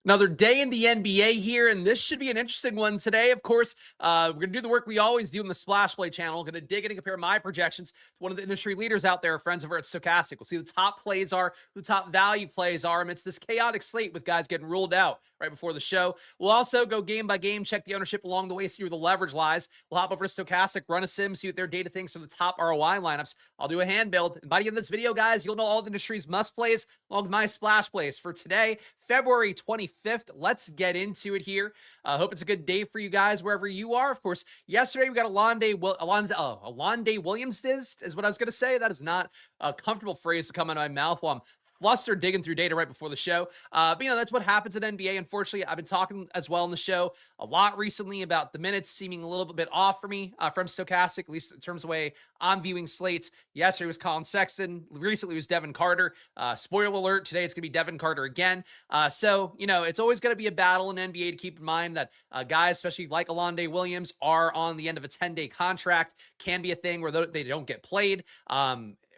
Another day in the NBA here, and this should be an interesting one today. Of course, we're going to do the work we always do in the Splash Play channel. Going to dig in and compare my projections to one of the industry leaders out there, friends over at Stokastic. We'll see who the top plays are, who the top value plays are amidst this chaotic slate with guys getting ruled out right before the show. We'll also go game by game, check the ownership along the way, see where the leverage lies. We'll hop over to Stokastic, run a sim, see what their data thinks are the top ROI lineups. I'll do a hand build. And by the end of this video, guys, you'll know all the industry's must plays along with my splash plays for today, February 25th. Let's get into it here. I hope it's a good day for you guys wherever you are. Of course, yesterday we got Alonde Williams is what I was going to say. That is not a comfortable phrase to come out of my mouth while I'm flustered digging through data right before the show. But, that's what happens in NBA. Unfortunately, I've been talking as well in the show a lot recently about the minutes seeming a little bit off for me from Stokastic, at least in terms of the way I'm viewing slates. Yesterday was Colin Sexton. Recently was Devin Carter. Spoiler alert, today it's going to be Devin Carter again. So, it's always going to be a battle in NBA to keep in mind that guys, especially like Alonde Williams, are on the end of a 10-day contract. Can be a thing where they don't get played.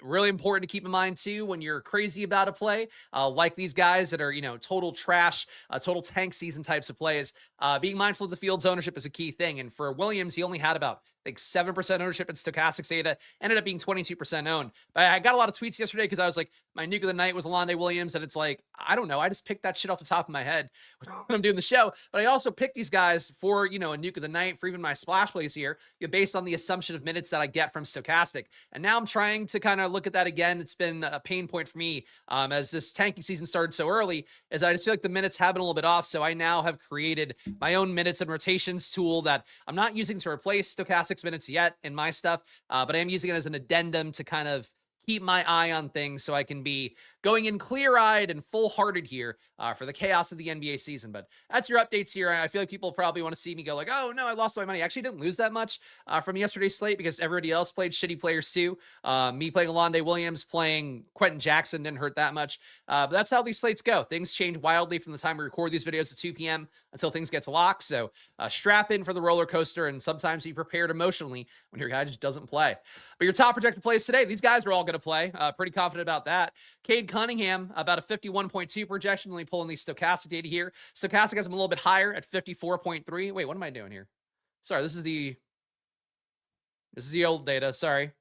Really important to keep in mind too when you're crazy about a play, like these guys that are total trash, total tank season types of plays. Being mindful of the field's ownership is a key thing. And for Williams, he only had about 7% ownership in Stokastic's data, ended up being 22% owned. But I got a lot of tweets yesterday because I was like, my nuke of the night was Alonde Williams, and it's like, I don't know, I just picked that shit off the top of my head when I'm doing the show. But I also picked these guys for a nuke of the night for even my splash plays here, based on the assumption of minutes that I get from Stokastic. And now I'm trying to kind of look at that again. It's been a pain point for me as this tanking season started so early, as I just feel like the minutes have been a little bit off. So I now have created my own minutes and rotations tool that I'm not using to replace Stokastic minutes yet in my stuff, but I am using it as an addendum to kind of keep my eye on things so I can be going in clear-eyed and full-hearted here for the chaos of the NBA season. But that's your updates here. I feel like people probably want to see me go like, oh, no, I lost my money. I actually didn't lose that much from yesterday's slate because everybody else played shitty players too. Me playing Alonde Williams, playing Quentin Jackson didn't hurt that much. But that's how these slates go. Things change wildly from the time we record these videos at 2 p.m. until things get locked. So strap in for the roller coaster and sometimes be prepared emotionally when your guy just doesn't play. But your top projected plays today, these guys are all going to play. Pretty confident about that. Cade Cunningham, about a 51.2 projection. Let me pull in the Stokastic data here. Stokastic has him a little bit higher at 54.3. Wait, what am I doing here? Sorry, this is the old data. Sorry.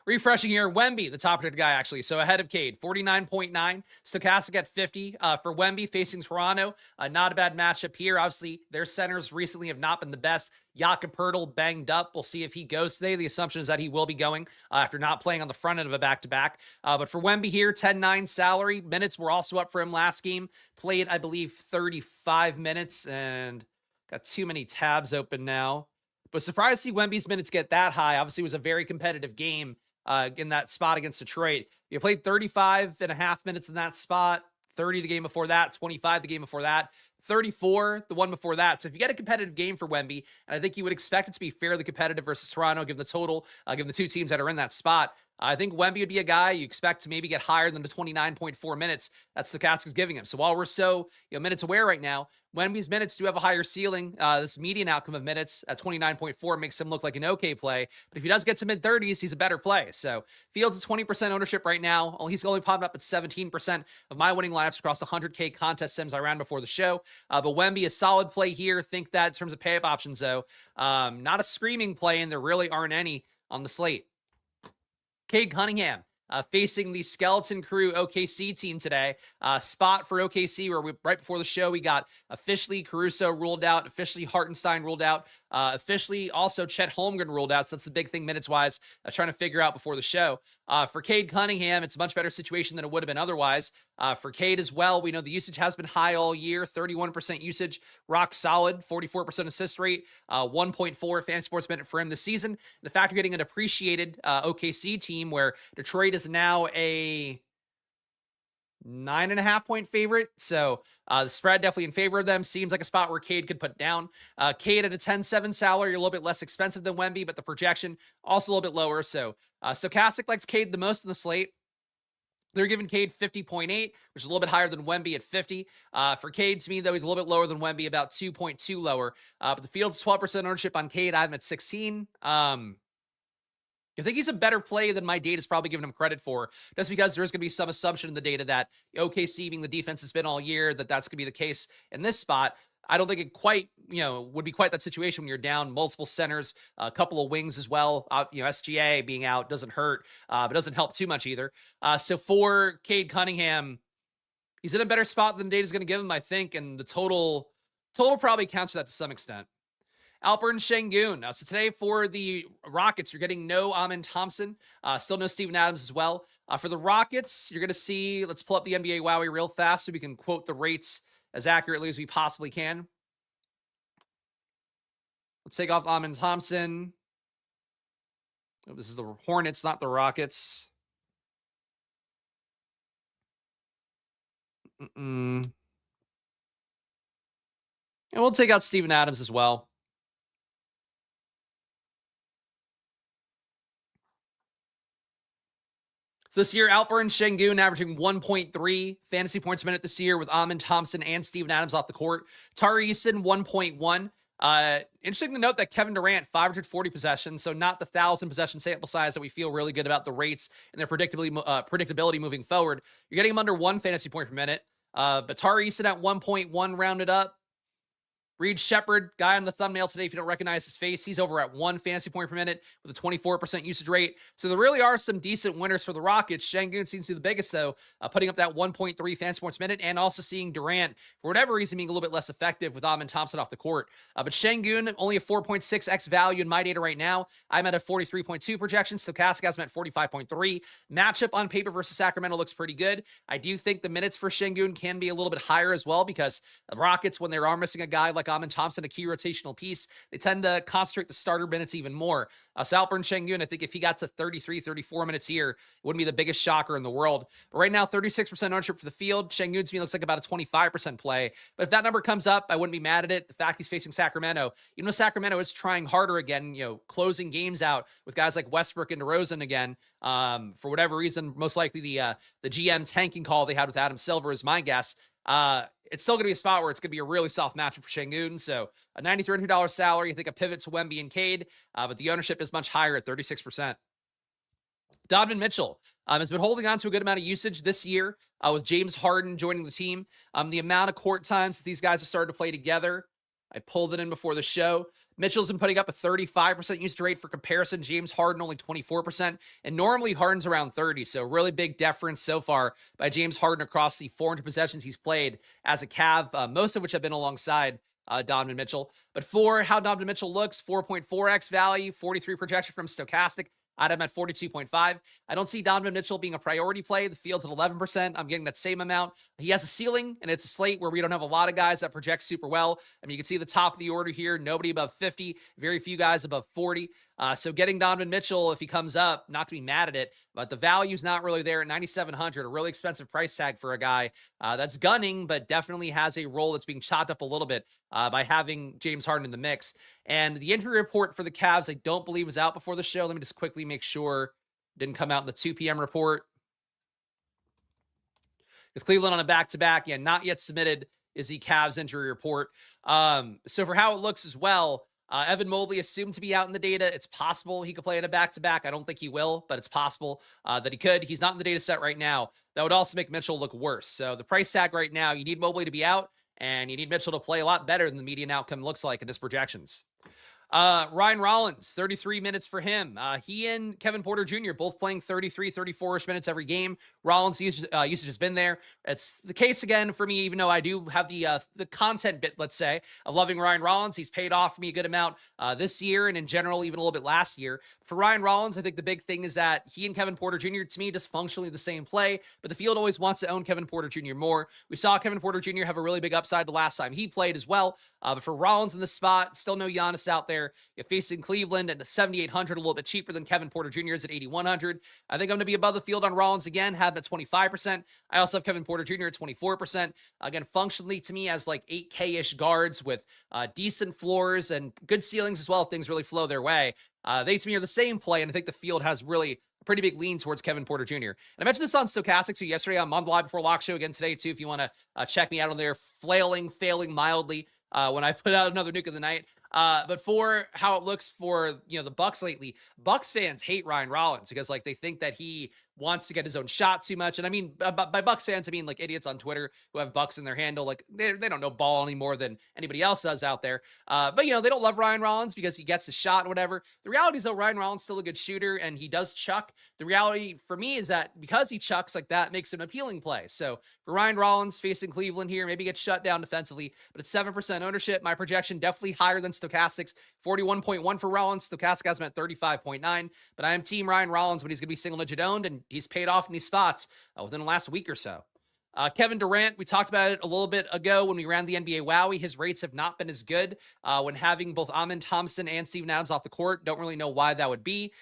Refreshing here, Wemby, the top projected guy, actually. So ahead of Cade, 49.9. Stokastic at 50. For Wemby, facing Toronto, not a bad matchup here. Obviously, their centers recently have not been the best. Jakob Poeltl banged up. We'll see if he goes today. The assumption is that he will be going after not playing on the front end of a back-to-back. But for Wemby here, 10-9 salary. Minutes were also up for him last game. Played, I believe, 35 minutes and got too many tabs open now. But surprised to see Wemby's minutes get that high. Obviously, it was a very competitive game in that spot against Detroit. You played 35 and a half minutes in that spot, 30 the game before that, 25 the game before that, 34 the one before that. So if you get a competitive game for Wemby, and I think you would expect it to be fairly competitive versus Toronto, given the total, given the two teams that are in that spot, I think Wemby would be a guy you expect to maybe get higher than the 29.4 minutes that Stokastic's giving him. So while we're so minutes aware right now, Wemby's minutes do have a higher ceiling. This median outcome of minutes at 29.4 makes him look like an okay play. But if he does get to mid-30s, he's a better play. So Fields at 20% ownership right now. He's only popped up at 17% of my winning lineups across the 100K contest sims I ran before the show. But Wemby, a solid play here. Think that in terms of pay-up options, though. Not a screaming play, and there really aren't any on the slate. Cade Cunningham facing the Skeleton Crew OKC team today. Spot for OKC where right before the show, we got officially Caruso ruled out, officially Hartenstein ruled out, officially also Chet Holmgren ruled out. So that's the big thing minutes-wise, trying to figure out before the show. For Cade Cunningham, it's a much better situation than it would have been otherwise. For Cade as well, we know the usage has been high all year, 31% usage, rock solid, 44% assist rate, 1.4 fan sports minute for him this season. The fact you're getting an appreciated OKC team where Detroit is now a 9.5 point favorite. So the spread definitely in favor of them. Seems like a spot where Cade could put down. Cade at a 10-7 salary, a little bit less expensive than Wemby, but the projection also a little bit lower. So Stokastic likes Cade the most in the slate. They're giving Cade 50.8, which is a little bit higher than Wemby at 50. For Cade, to me, though, he's a little bit lower than Wemby, about 2.2 lower. But the field's 12% ownership on Cade. I have him at 16. I think he's a better play than my data is probably giving him credit for, just because there's going to be some assumption in the data that OKC being the defense has been all year, that's going to be the case in this spot. I don't think it quite, would be quite that situation when you're down multiple centers, a couple of wings as well. SGA being out doesn't hurt, but doesn't help too much either. So for Cade Cunningham, he's in a better spot than data is going to give him, I think, and the total probably counts for that to some extent. Alperen Şengün. So today for the Rockets, you're getting no Amin Thompson. Still no Steven Adams as well. For the Rockets, you're going to see, let's pull up the NBA Wowie real fast so we can quote the rates as accurately as we possibly can. Let's take off Amin Thompson. Oh, this is the Hornets, not the Rockets. And we'll take out Steven Adams as well. So this year, Alperen Şengün averaging 1.3 fantasy points a minute this year with Amin Thompson and Steven Adams off the court. Tari Eason, 1.1. Interesting to note that Kevin Durant, 540 possessions, so not the 1,000 possession sample size that we feel really good about the rates and their predictability moving forward. You're getting him under 1 fantasy point per minute. But Tari Eason at 1.1 rounded up. Reed Shepherd, guy on the thumbnail today, if you don't recognize his face, he's over at 1 fantasy point per minute with a 24% usage rate. So there really are some decent winners for the Rockets. Şengün seems to be the biggest, though, putting up that 1.3 fantasy points per minute, and also seeing Durant, for whatever reason, being a little bit less effective with Amin Thompson off the court. But Şengün, only a 4.6x value in my data right now. I'm at a 43.2 projection. Stokastic has him at 45.3. Matchup on paper versus Sacramento looks pretty good. I do think the minutes for Şengün can be a little bit higher as well, because the Rockets, when they are missing a guy like Amin Thompson, a key rotational piece, they tend to concentrate the starter minutes even more. So Alperen Şengün, I think if he got to 33, 34 minutes here, it wouldn't be the biggest shocker in the world. But right now, 36% ownership for the field. Şengün to me looks like about a 25% play. But if that number comes up, I wouldn't be mad at it. The fact he's facing Sacramento, even though Sacramento is trying harder again, closing games out with guys like Westbrook and DeRozan again, for whatever reason, most likely the GM tanking call they had with Adam Silver is my guess. It's still going to be a spot where it's going to be a really soft matchup for Şengün. So a $9,300 salary, I think a pivot to Wemby and Cade, but the ownership is much higher at 36%. Donovan Mitchell has been holding on to a good amount of usage this year with James Harden joining the team. The amount of court times that these guys have started to play together, I pulled it in before the show. Mitchell's been putting up a 35% usage rate. For comparison, James Harden only 24%, and normally Harden's around 30, so really big deference so far by James Harden across the 400 possessions he's played as a Cav, most of which have been alongside Donovan Mitchell. But for how Donovan Mitchell looks, 4.4x value, 43 projection from Stokastic. I'd have him at 42.5. I don't see Donovan Mitchell being a priority play. The field's at 11%. I'm getting that same amount. He has a ceiling, and it's a slate where we don't have a lot of guys that project super well. I mean, you can see the top of the order here. Nobody above 50. Very few guys above 40. So getting Donovan Mitchell, if he comes up, not to be mad at it, but the value's not really there at $9,700, a really expensive price tag for a guy that's gunning, but definitely has a role that's being chopped up a little bit by having James Harden in the mix. And the injury report for the Cavs, I don't believe was out before the show. Let me just quickly make sure it didn't come out in the 2 p.m. report. Because Cleveland on a back-to-back, not yet submitted is the Cavs injury report. So for how it looks as well, Evan Mobley assumed to be out in the data. It's possible he could play in a back-to-back. I don't think he will, but it's possible that he could. He's not in the data set right now. That would also make Mitchell look worse. So the price tag right now, you need Mobley to be out, and you need Mitchell to play a lot better than the median outcome looks like in his projections. Ryan Rollins, 33 minutes for him. He and Kevin Porter Jr. both playing 33, 34-ish minutes every game. Rollins' usage has been there. It's the case again for me, even though I do have the content bit, let's say, of loving Ryan Rollins. He's paid off for me a good amount this year, and in general, even a little bit last year. For Ryan Rollins, I think the big thing is that he and Kevin Porter Jr., to me, just functionally the same play, but the field always wants to own Kevin Porter Jr. more. We saw Kevin Porter Jr. have a really big upside the last time he played as well, but for Rollins in this spot, still no Giannis out there. You're facing Cleveland at the 7,800, a little bit cheaper than Kevin Porter Jr. is at 8,100. I think I'm going to be above the field on Rollins again, have him at 25%. I also have Kevin Porter Jr. at 24%. Again, functionally to me as like 8K-ish guards with decent floors and good ceilings as well if things really flow their way. They to me are the same play, and I think the field has really a pretty big lean towards Kevin Porter Jr. And I mentioned this on Stokastic, so yesterday I'm on the live before lock show again today too, if you want to check me out on there, failing mildly when I put out another nuke of the night. But for how it looks for, the Bucks lately, Bucks fans hate Ryan Rollins because like they think that he wants to get his own shot too much. And I mean, by Bucks fans, I mean like idiots on Twitter who have Bucks in their handle. Like they don't know ball any more than anybody else does out there. But they don't love Ryan Rollins because he gets his shot and whatever. The reality is though, Ryan Rollins still a good shooter and he does chuck. The reality for me is that because he chucks, like that makes him an appealing play. So for Ryan Rollins facing Cleveland here, maybe gets shut down defensively, but it's 7% ownership. My projection definitely higher than Stokastic's, 41.1 for Rollins. Stokastic has him at 35.9, but I am team Ryan Rollins when he's going to be single digit owned, and he's paid off in these spots within the last week or so. Kevin Durant, we talked about it a little bit ago when we ran the NBA Wowie. His rates have not been as good when having both Amin Thompson and Steven Adams off the court. Don't really know why that would be.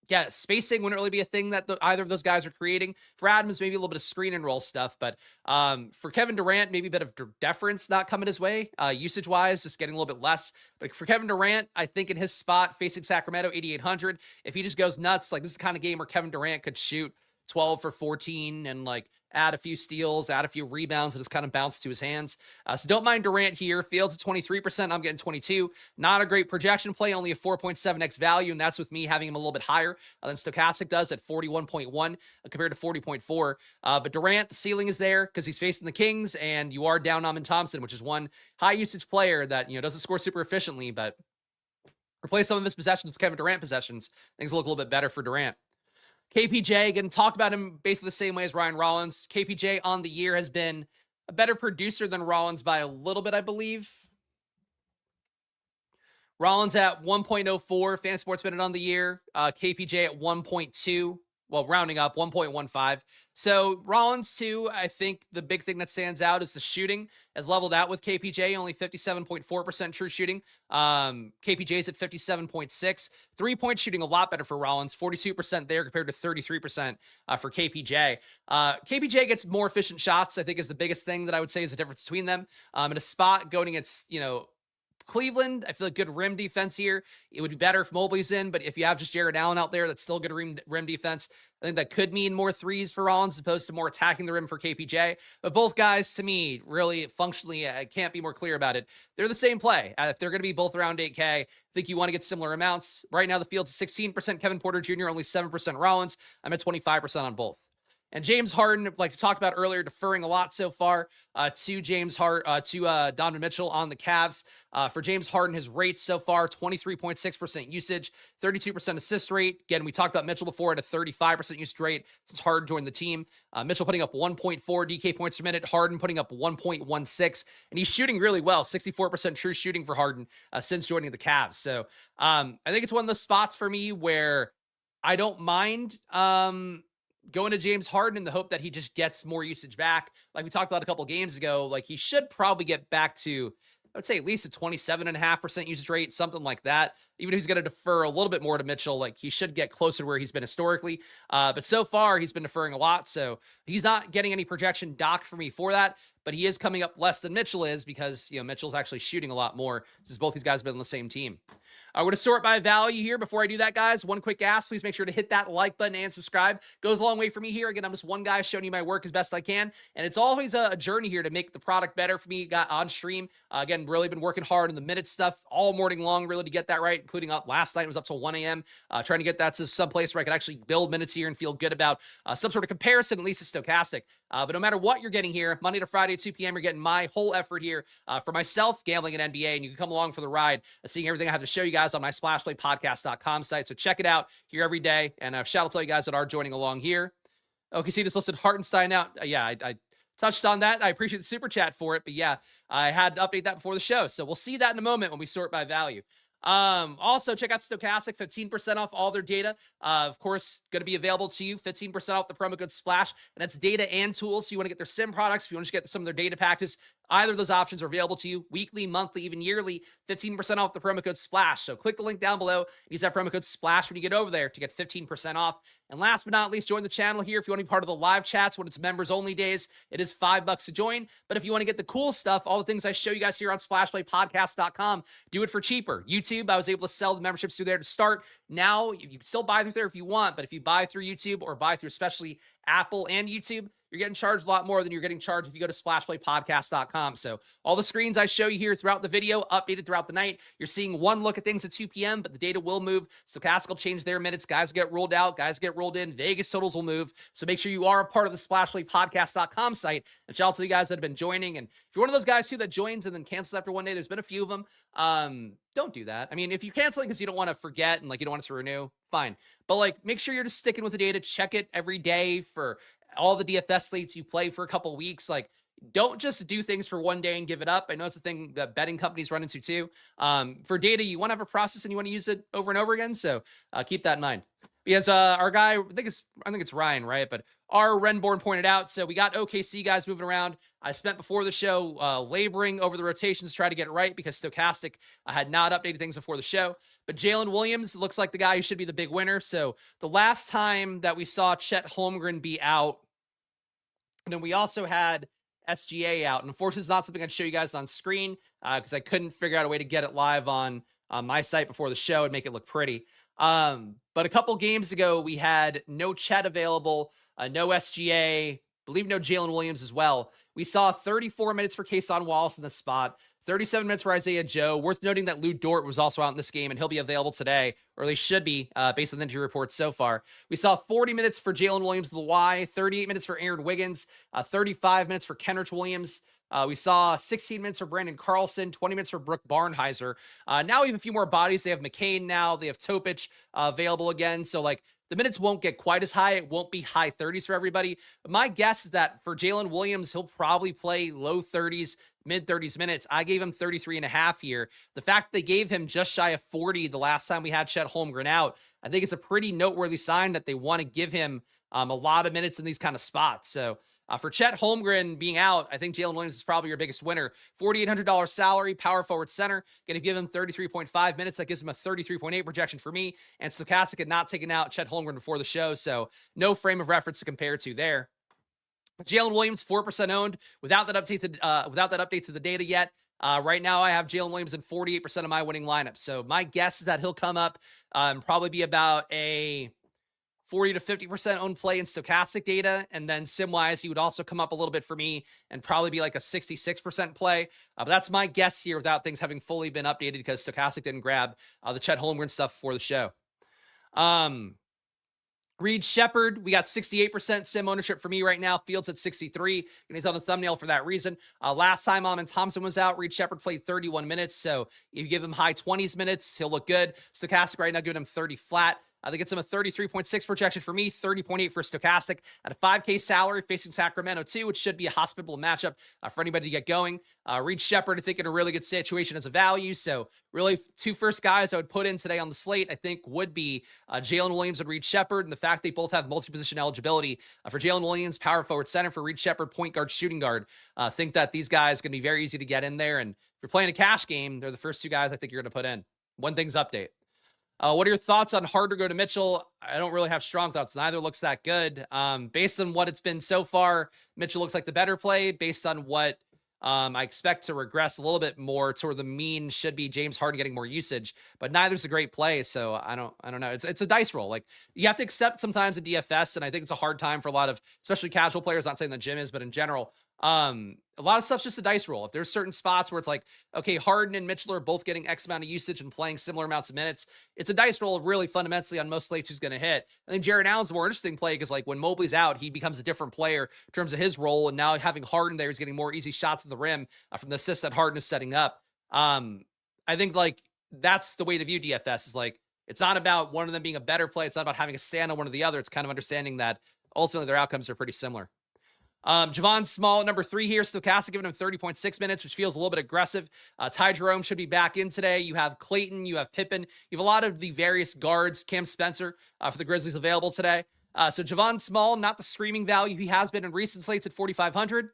Yeah, spacing wouldn't really be a thing that either of those guys are creating. For Adams, maybe a little bit of screen and roll stuff, but for Kevin Durant, maybe a bit of deference not coming his way, usage-wise, just getting a little bit less. But for Kevin Durant, I think in his spot facing Sacramento, 8,800, if he just goes nuts, like this is the kind of game where Kevin Durant could shoot 12 for 14 and like add a few steals, add a few rebounds, and just kind of bounce to his hands. So don't mind Durant here. Fields at 23%. I'm getting 22. Not a great projection play, only a 4.7x value, and that's with me having him a little bit higher than Stokastic does at 41.1 compared to 40.4. But Durant, the ceiling is there because he's facing the Kings, and you are down Amin Thompson, which is one high usage player that doesn't score super efficiently, but replace some of his possessions with Kevin Durant possessions. Things look a little bit better for Durant. KPJ, again, talk about him basically the same way as Ryan Rollins. KPJ on the year has been a better producer than Rollins by a little bit, I believe. Rollins at 1.04, Fan Sports Minute on the year. KPJ at 1.2. Well, rounding up, 1.15. So Rollins, too, I think the big thing that stands out is the shooting has leveled out with KPJ, only 57.4% true shooting. KPJ's at 57.6. Three-point shooting a lot better for Rollins, 42% there compared to 33% for KPJ. KPJ gets more efficient shots, I think is the biggest thing that I would say is the difference between them. In a spot going against, Cleveland, I feel like good rim defense here. It would be better if Mobley's in, but if you have just Jared Allen out there, that's still good rim defense. I think that could mean more threes for Rollins as opposed to more attacking the rim for KPJ. But both guys, to me, really functionally, I can't be more clear about it. They're the same play. If they're going to be both around 8K, I think you want to get similar amounts. Right now, the field's 16% Kevin Porter Jr., only 7% Rollins. I'm at 25% on both. And James Harden, like we talked about earlier, deferring a lot so far to Donovan Mitchell on the Cavs. For James Harden, his rates so far, 23.6% usage, 32% assist rate. Again, we talked about Mitchell before at a 35% usage rate since Harden joined the team. Mitchell putting up 1.4 DK points per minute, Harden putting up 1.16, and he's shooting really well, 64% true shooting for Harden since joining the Cavs. So I think it's one of those spots for me where I don't mind going to James Harden in the hope that he just gets more usage back. Like we talked about a couple games ago, like he should probably get back to, I would say at least a 27.5% usage rate, something like that. Even if he's going to defer a little bit more to Mitchell, like he should get closer to where he's been historically. But so far he's been deferring a lot. So he's not getting any projection docked for me for that, but he is coming up less than Mitchell is because, Mitchell's actually shooting a lot more since both these guys have been on the same team. We're going to sort by value here. Before I do that, guys, one quick ask. Please make sure to hit that like button and subscribe. Goes a long way for me here. Again, I'm just one guy showing you my work as best I can. And it's always a journey here to make the product better for me. Got on stream. Again, really been working hard on the minute stuff all morning long, really to get that right, including up last night. It was up till 1 a.m. Trying to get that to some place where I could actually build minutes here and feel good about some sort of comparison, at least to Stokastic. But no matter what you're getting here, Monday to Friday at 2 p.m., you're getting my whole effort here for myself, gambling in NBA, and you can come along for the ride, seeing everything I have to show you guys on my Splash Play podcast.com site. So check it out here every day. And shout out to all you guys that are joining along here. Okay, see, just listed Hartenstein out. I touched on that. I appreciate the super chat for it. But yeah, I had to update that before the show. So we'll see that in a moment when we sort by value. Also check out Stokastic, 15% off all their data. Of course, going to be available to you, 15% off the promo code SPLASH, and that's data and tools. So you want to get their sim products, if you want to get some of their data packages, either of those options are available to you weekly, monthly, even yearly, 15% off the promo code SPLASH. So click the link down below, use that promo code SPLASH when you get over there to get 15% off. And last but not least, join the channel here if you want to be part of the live chats when it's members only days. It is $5 to join. But if you want to get the cool stuff, all the things I show you guys here on splashplaypodcast.com, do it for cheaper. YouTube, I was able to sell the memberships through there to start. Now, you can still buy through there if you want, but if you buy through YouTube or buy through especially Apple and YouTube, you're getting charged a lot more than you're getting charged if you go to splashplaypodcast.com. So all the screens I show you here throughout the video, updated throughout the night. You're seeing one look at things at 2 p.m., but the data will move. Stokastic will change their minutes. Guys get ruled out. Guys get rolled in. Vegas totals will move. So make sure you are a part of the splashplaypodcast.com site. And shout out to you guys that have been joining. And if you're one of those guys too that joins and then cancels after one day, there's been a few of them. Don't do that. I mean, if you're canceling because you don't want to forget and like you don't want it to renew, fine. But like, make sure you're just sticking with the data. Check it every day for all the DFS slates you play for a couple weeks. Like, don't just do things for one day and give it up. I know it's a thing that betting companies run into too. For data, you want to have a process and you want to use it over and over again. So keep that in mind. Because our guy, I think it's Ryan, right? But our Renborn pointed out, so we got OKC guys moving around. I spent before the show laboring over the rotations to try to get it right because Stokastic had not updated things before the show. But Jalen Williams looks like the guy who should be the big winner. So the last time that we saw Chet Holmgren be out, and then we also had SGA out. And unfortunately, it's not something I'd show you guys on screen because I couldn't figure out a way to get it live on my site before the show and make it look pretty. But a couple games ago, we had no Chet available, no SGA, believe no Jalen Williams as well. We saw 34 minutes for Kason Wallace in the spot, 37 minutes for Isaiah Joe. Worth noting that Lou Dort was also out in this game, and he'll be available today, or at least should be, based on the injury reports so far. We saw 40 minutes for Jalen Williams, the Y, 38 minutes for Aaron Wiggins, 35 minutes for Kenrich Williams. We saw 16 minutes for Brandon Carlson, 20 minutes for Brooke Barnheiser. Now we have a few more bodies. They have McCain now. They have Topic available again. So, like, the minutes won't get quite as high. It won't be high 30s for everybody. But my guess is that for Jalen Williams, he'll probably play low 30s, mid 30s minutes. I gave him 33 and a half here. The fact they gave him just shy of 40 the last time we had Chet Holmgren out, I think it's a pretty noteworthy sign that they want to give him a lot of minutes in these kind of spots. So for Chet Holmgren being out, I think Jalen Williams is probably your biggest winner. $4,800 salary, power forward center. Going to give him 33.5 minutes. That gives him a 33.8 projection for me. And Stokastic had not taken out Chet Holmgren before the show, so no frame of reference to compare to there. Jalen Williams, 4% owned without that update to the data yet. Right now, I have Jalen Williams in 48% of my winning lineup. So my guess is that he'll come up and probably be about a 40 to 50% owned play in Stokastic data. And then sim-wise, he would also come up a little bit for me and probably be like a 66% play. But that's my guess here without things having fully been updated because Stokastic didn't grab the Chet Holmgren stuff before the show. Reed Shepard, we got 68% sim ownership for me right now. Fields at 63, and he's on the thumbnail for that reason. Last time Amon Thompson was out, Reed Shepard played 31 minutes. So if you give him high 20s minutes, he'll look good. Stokastic right now giving him 30 flat. I think it's him a 33.6 projection for me, 30.8 for Stokastic at a 5K salary facing Sacramento too, which should be a hospitable matchup for anybody to get going. Reed Shepard, I think, in a really good situation as a value. So really, two first guys I would put in today on the slate, I think, would be Jalen Williams and Reed Shepard. And the fact they both have multi-position eligibility for Jalen Williams, power forward center, for Reed Shepard, point guard, shooting guard. I think that these guys going to be very easy to get in there. And if you're playing a cash game, they're the first two guys I think you're going to put in. One thing's update. What are your thoughts on Harder go to Mitchell? I don't really have strong thoughts. Neither looks that good. Based on what it's been so far, Mitchell looks like the better play. Based on what I expect to regress a little bit more toward the mean should be James Harden getting more usage, but neither's a great play. So I don't know. It's a dice roll. Like, you have to accept sometimes a DFS. And I think it's a hard time for a lot of, especially casual players, not saying the gym is, but in general, a lot of stuff's just a dice roll. If there's certain spots where it's like, okay, Harden and Mitchell are both getting X amount of usage and playing similar amounts of minutes, it's a dice roll really fundamentally on most slates who's going to hit. I think Jarrett Allen's a more interesting play because, like, when Mobley's out, he becomes a different player in terms of his role. And now having Harden there, he's getting more easy shots at the rim from the assists that Harden is setting up. I think, like, that's the way to view DFS is, like, it's not about one of them being a better play. It's not about having a stand on one or the other. It's kind of understanding that ultimately their outcomes are pretty similar. Javon Small, number 3 here. Stokastic giving him 30.6 minutes, which feels a little bit aggressive. Ty Jerome should be back in today. You have Clayton, you have Pippen. You have a lot of the various guards, Cam Spencer, for the Grizzlies available today. So Javon Small, not the screaming value he has been in recent slates at 4,500.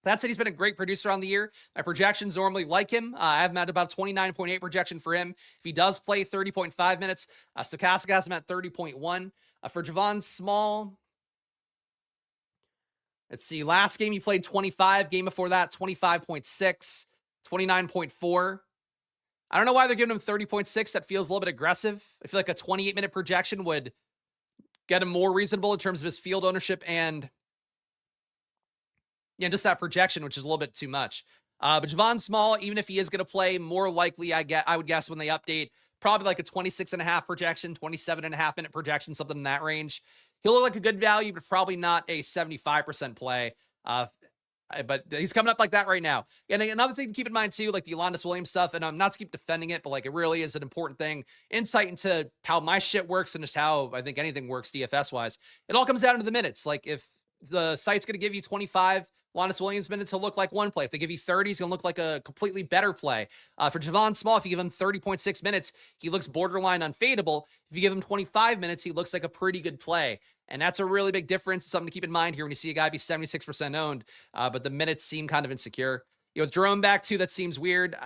That said, he's been a great producer on the year. My projections normally like him. I have him at about 29.8 projection for him. If he does play 30.5 minutes, Stokastic has him at 30.1. For Javon Small, let's see. Last game he played 25. Game before that, 25.6, 29.4. I don't know why they're giving him 30.6. That feels a little bit aggressive. I feel like a 28-minute projection would get him more reasonable in terms of his field ownership and Yeah, just that projection, which is a little bit too much. But Javon Small, even if he is going to play, more likely, I would guess when they update, probably like a 26.5 projection, 27.5 minute projection, something in that range. He'll look like a good value, but probably not a 75% play. But he's coming up like that right now. And another thing to keep in mind too, like the Alondas Williams stuff, and I'm not to keep defending it, but like it really is an important thing. Insight into how my shit works and just how I think anything works DFS wise. It all comes down to the minutes. Like if the site's going to give you 25 Alondas Williams minutes, he'll look like one play. If they give you 30, he's going to look like a completely better play. For Javon Small, if you give him 30.6 minutes, he looks borderline unfadeable. If you give him 25 minutes, he looks like a pretty good play. And that's a really big difference. Something to keep in mind here when you see a guy be 76% owned, but the minutes seem kind of insecure. With Jerome back too, that seems weird.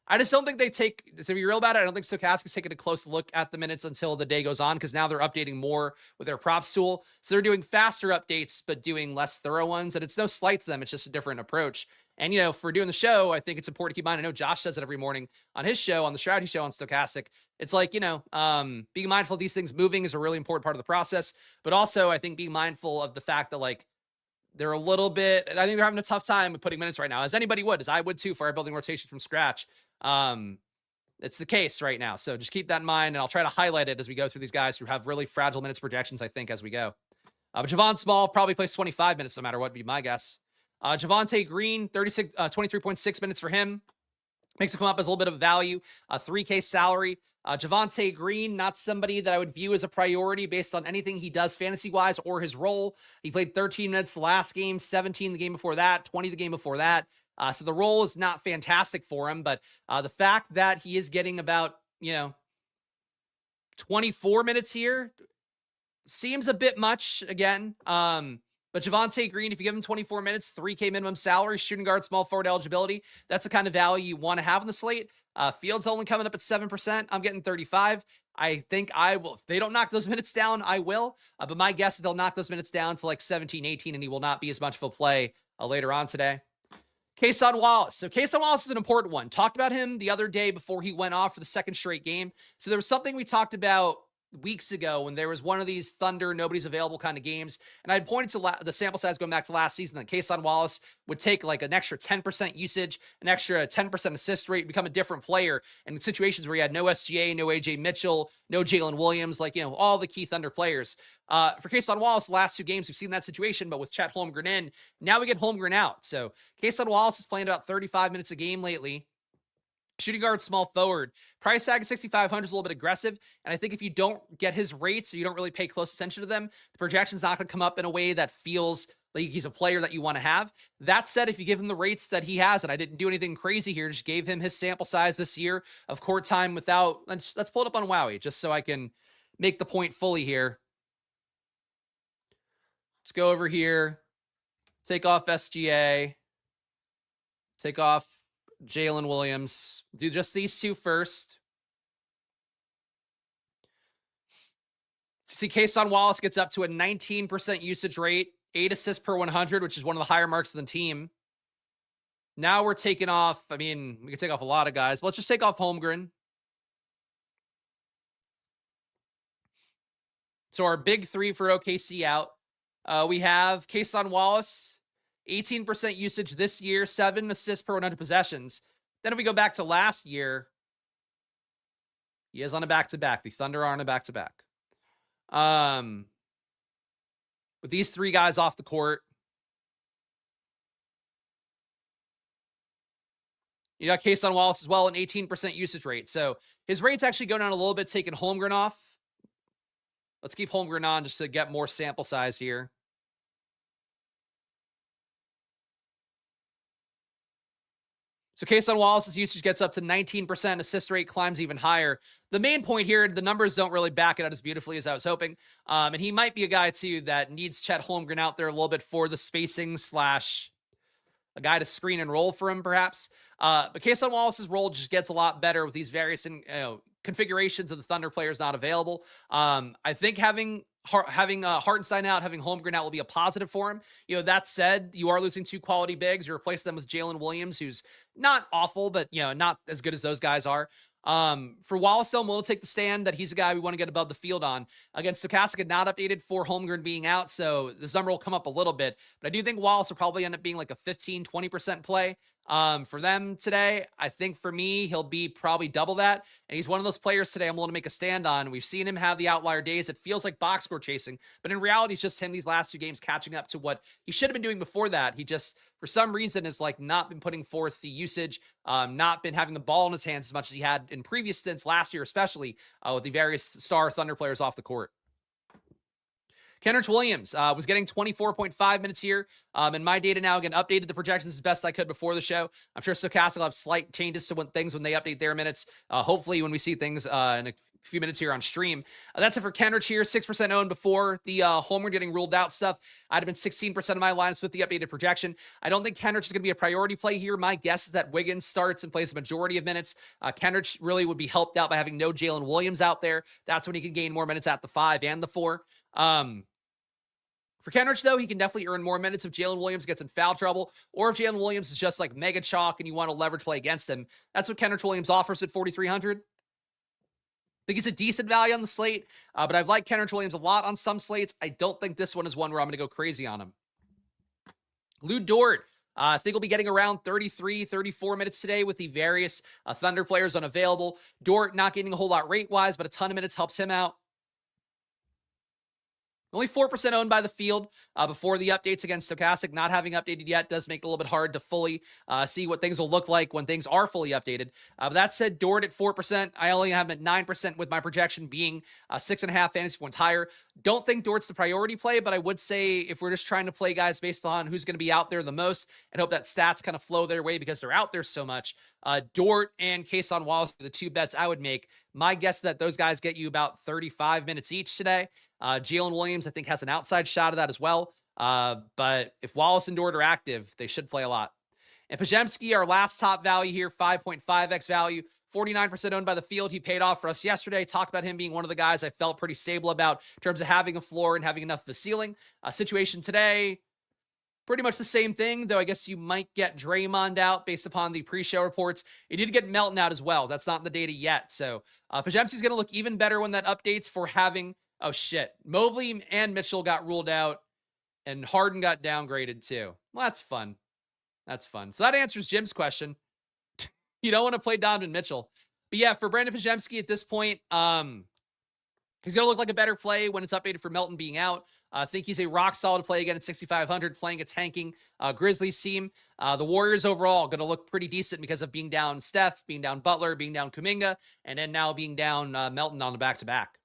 I just don't think they take, to be real about it, I don't think Stokastic's taking a close look at the minutes until the day goes on, because now they're updating more with their props tool. So they're doing faster updates, but doing less thorough ones. And it's no slight to them. It's just a different approach. And, for doing the show, I think it's important to keep in mind. I know Josh says it every morning on his show, on the strategy show on Stokastic. It's like, being mindful of these things moving is a really important part of the process. But also, I think being mindful of the fact that, like, they're a little bit, I think they're having a tough time with putting minutes right now, as anybody would, as I would too, for our building rotation from scratch. It's the case right now. So just keep that in mind, and I'll try to highlight it as we go through these guys who have really fragile minutes projections, I think, as we go. But Javon Small probably plays 25 minutes no matter what, would be my guess. Javonte Green, 23.6 minutes for him. Makes it come up as a little bit of value. 3K salary. Javonte Green, not somebody that I would view as a priority based on anything he does fantasy-wise or his role. He played 13 minutes the last game, 17 the game before that, 20 the game before that. So the role is not fantastic for him, but the fact that he is getting about, 24 minutes here seems a bit much again. But Javonte Green, if you give him 24 minutes, 3K minimum salary, shooting guard, small forward eligibility, that's the kind of value you want to have on the slate. Fields only coming up at 7%. I'm getting 35. I think I will. If they don't knock those minutes down, I will. But my guess is they'll knock those minutes down to like 17, 18, and he will not be as much of a play later on today. Kason Wallace. So Kason Wallace is an important one. Talked about him the other day before he went off for the second straight game. So there was something we talked about weeks ago when there was one of these Thunder, nobody's available kind of games. And I pointed to the sample size going back to last season that Kason Wallace would take like an extra 10% usage, an extra 10% assist rate, become a different player. And in situations where he had no SGA, no AJ Mitchell, no Jalen Williams, all the key Thunder players. For Kason Wallace, the last two games, we've seen that situation, but with Chet Holmgren in, now we get Holmgren out. So Kason Wallace is playing about 35 minutes a game lately. Shooting guard, small forward. Price tag at 6,500 is a little bit aggressive. And I think if you don't get his rates or you don't really pay close attention to them, the projection's not going to come up in a way that feels like he's a player that you want to have. That said, if you give him the rates that he has, and I didn't do anything crazy here, just gave him his sample size this year of court time without, let's pull it up on Wowie just so I can make the point fully here. Let's go over here, take off SGA, take off Jalen Williams. Do just these two first. See, Kason Wallace gets up to a 19% usage rate, 8 assists per 100, which is one of the higher marks of the team. Now we're taking off, we can take off a lot of guys. Let's just take off Holmgren. So our big three for OKC out. We have Kason Wallace, 18% usage this year, 7 assists per 100 possessions. Then if we go back to last year, he is on a back-to-back. The Thunder are on a back-to-back. With these three guys off the court, you got Kason Wallace as well, an 18% usage rate. So his rate's actually going down a little bit, taking Holmgren off. Let's keep Holmgren on just to get more sample size here. So Kason Wallace's usage gets up to 19%. Assist rate climbs even higher. The main point here, the numbers don't really back it out as beautifully as I was hoping. And he might be a guy, too, that needs Chet Holmgren out there a little bit for the spacing / a guy to screen and roll for him, perhaps. But Kason Wallace's role just gets a lot better with these various configurations of the Thunder players not available. I think having Hartenstein out, having Holmgren out will be a positive for him. That said, you are losing two quality bigs. You replace them with Jalen Williams, who's not awful, but not as good as those guys are. For Wallace, though, we'll take the stand that he's a guy we want to get above the field on. Again, Stokastic had not updated for Holmgren being out, so this number will come up a little bit. But I do think Wallace will probably end up being like a 15-20% play for them today. I think for me, he'll be probably double that. And he's one of those players today I'm willing to make a stand on. We've seen him have the outlier days. It feels like box score chasing, but in reality, it's just him these last 2 games catching up to what he should have been doing before that. He just, for some reason, has like not been putting forth the usage, not been having the ball in his hands as much as he had in previous stints last year, especially with the various star Thunder players off the court. Kenrich Williams was getting 24.5 minutes here. In my data now, again, updated the projections as best I could before the show. I'm sure Stokastic will have slight changes to when they update their minutes. Hopefully when we see things in a few minutes here on stream. That's it for Kenrich here. 6% owned before the Homer getting ruled out stuff. I'd have been 16% of my lineups with the updated projection. I don't think Kenrich is going to be a priority play here. My guess is that Wiggins starts and plays the majority of minutes. Kenrich really would be helped out by having no Jalen Williams out there. That's when he can gain more minutes at the 5 and the 4. For Kenrich, though, he can definitely earn more minutes if Jalen Williams gets in foul trouble, or if Jalen Williams is just like mega chalk and you want to leverage play against him. That's what Kenrich Williams offers at 4,300. I think he's a decent value on the slate, but I've liked Kenrich Williams a lot on some slates. I don't think this one is one where I'm going to go crazy on him. Lou Dort, I think he'll be getting around 33, 34 minutes today with the various Thunder players unavailable. Dort not getting a whole lot rate-wise, but a ton of minutes helps him out. Only 4% owned by the field before the updates against Stokastic. Not having updated yet does make it a little bit hard to fully see what things will look like when things are fully updated. But that said, Dort at 4%. I only have him at 9% with my projection being 6.5 fantasy points higher. Don't think Dort's the priority play, but I would say if we're just trying to play guys based on who's going to be out there the most and hope that stats kind of flow their way because they're out there so much, Dort and Kason Wallace are the 2 bets I would make. My guess is that those guys get you about 35 minutes each today. Jalen Williams, I think, has an outside shot of that as well. But if Wallace and Dort are active, they should play a lot. And Pajemski, our last top value here, 5.5x value, 49% owned by the field. He paid off for us yesterday. Talked about him being one of the guys I felt pretty stable about in terms of having a floor and having enough of a ceiling. Situation today, pretty much the same thing, though I guess you might get Draymond out based upon the pre-show reports. It did get Melton out as well. That's not in the data yet. So Pajemski's going to look even better when that updates for having... Oh, shit. Mobley and Mitchell got ruled out, and Harden got downgraded, too. Well, that's fun. That's fun. So that answers Jim's question. You don't want to play Donovan Mitchell. But yeah, for Brandon Pajemski at this point, he's going to look like a better play when it's updated for Melton being out. I think he's a rock-solid play again at 6,500, playing a tanking Grizzlies team. The Warriors overall going to look pretty decent because of being down Steph, being down Butler, being down Kuminga, and then now being down Melton on the back-to-back.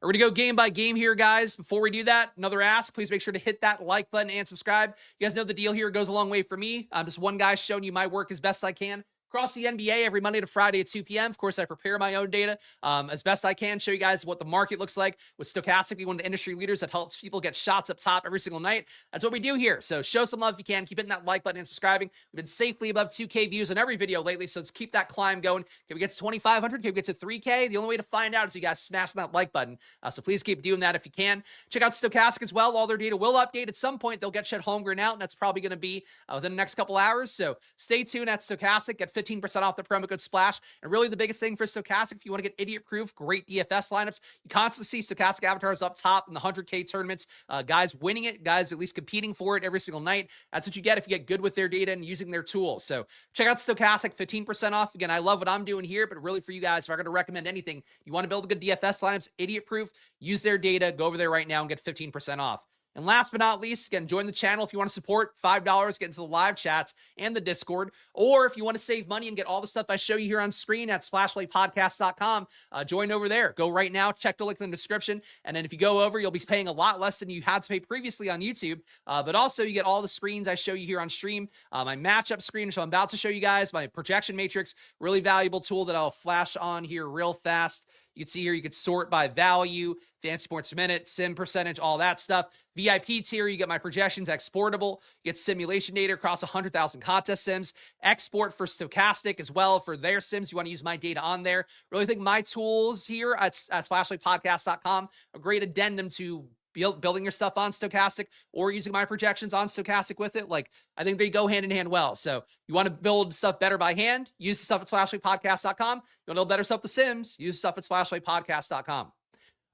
We're going to go game by game here, guys. Before we do that, another ask. Please make sure to hit that like button and subscribe. You guys know the deal here. It goes a long way for me. I'm just one guy showing you my work as best I can across the NBA every Monday to Friday at 2 p.m. Of course, I prepare my own data as best I can, show you guys what the market looks like with Stokastic being one of the industry leaders that helps people get shots up top every single night. That's what we do here. So show some love if you can. Keep hitting that like button and subscribing. We've been safely above 2K views on every video lately, so let's keep that climb going. Can we get to 2,500? Can we get to 3K? The only way to find out is you guys smashing that like button. So please keep doing that if you can. Check out Stokastic as well. All their data will update at some point. They'll get Chet Holmgren out, and that's probably going to be within the next couple hours. So stay tuned at Stokastic. Get 15% off the promo code SPLASH. And really the biggest thing for Stokastic, if you want to get idiot-proof, great DFS lineups, you constantly see Stokastic avatars up top in the 100K tournaments, guys winning it, guys at least competing for it every single night. That's what you get if you get good with their data and using their tools. So check out Stokastic, 15% off. Again, I love what I'm doing here, but really for you guys, if I'm going to recommend anything, you want to build a good DFS lineups, idiot-proof, use their data, go over there right now and get 15% off. And last but not least, again, join the channel if you want to support. $5, get into the live chats and the Discord. Or if you want to save money and get all the stuff I show you here on screen at splashplaypodcast.com, join over there. Go right now, check the link in the description. And then if you go over, you'll be paying a lot less than you had to pay previously on YouTube. But also you get all the screens I show you here on stream. My matchup screen, which I'm about to show you guys, my projection matrix, really valuable tool that I'll flash on here real fast. You can see here, you could sort by value, fantasy points per minute, sim percentage, all that stuff. VIP tier, you get my projections, exportable. You get simulation data across 100,000 contest sims. Export for Stokastic as well for their sims. You want to use my data on there. Really think my tools here at splashplaypodcast.com, a great addendum to building your stuff on Stokastic or using my projections on Stokastic with it, like I think they go hand in hand well. So you want to build stuff better by hand, use the stuff at splashplaypodcast.com. You want to build better stuff with The Sims, use stuff at splashplaypodcast.com. All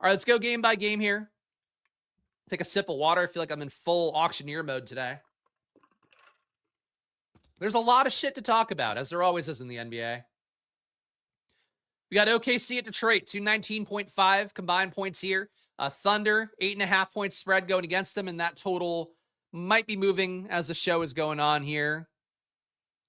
right, let's go game by game here. Take a sip of water. I feel like I'm in full auctioneer mode today. There's a lot of shit to talk about, as there always is in the NBA. We got OKC at Detroit, 219.5 combined points here. Thunder, 8.5 point spread going against them, and that total might be moving as the show is going on here.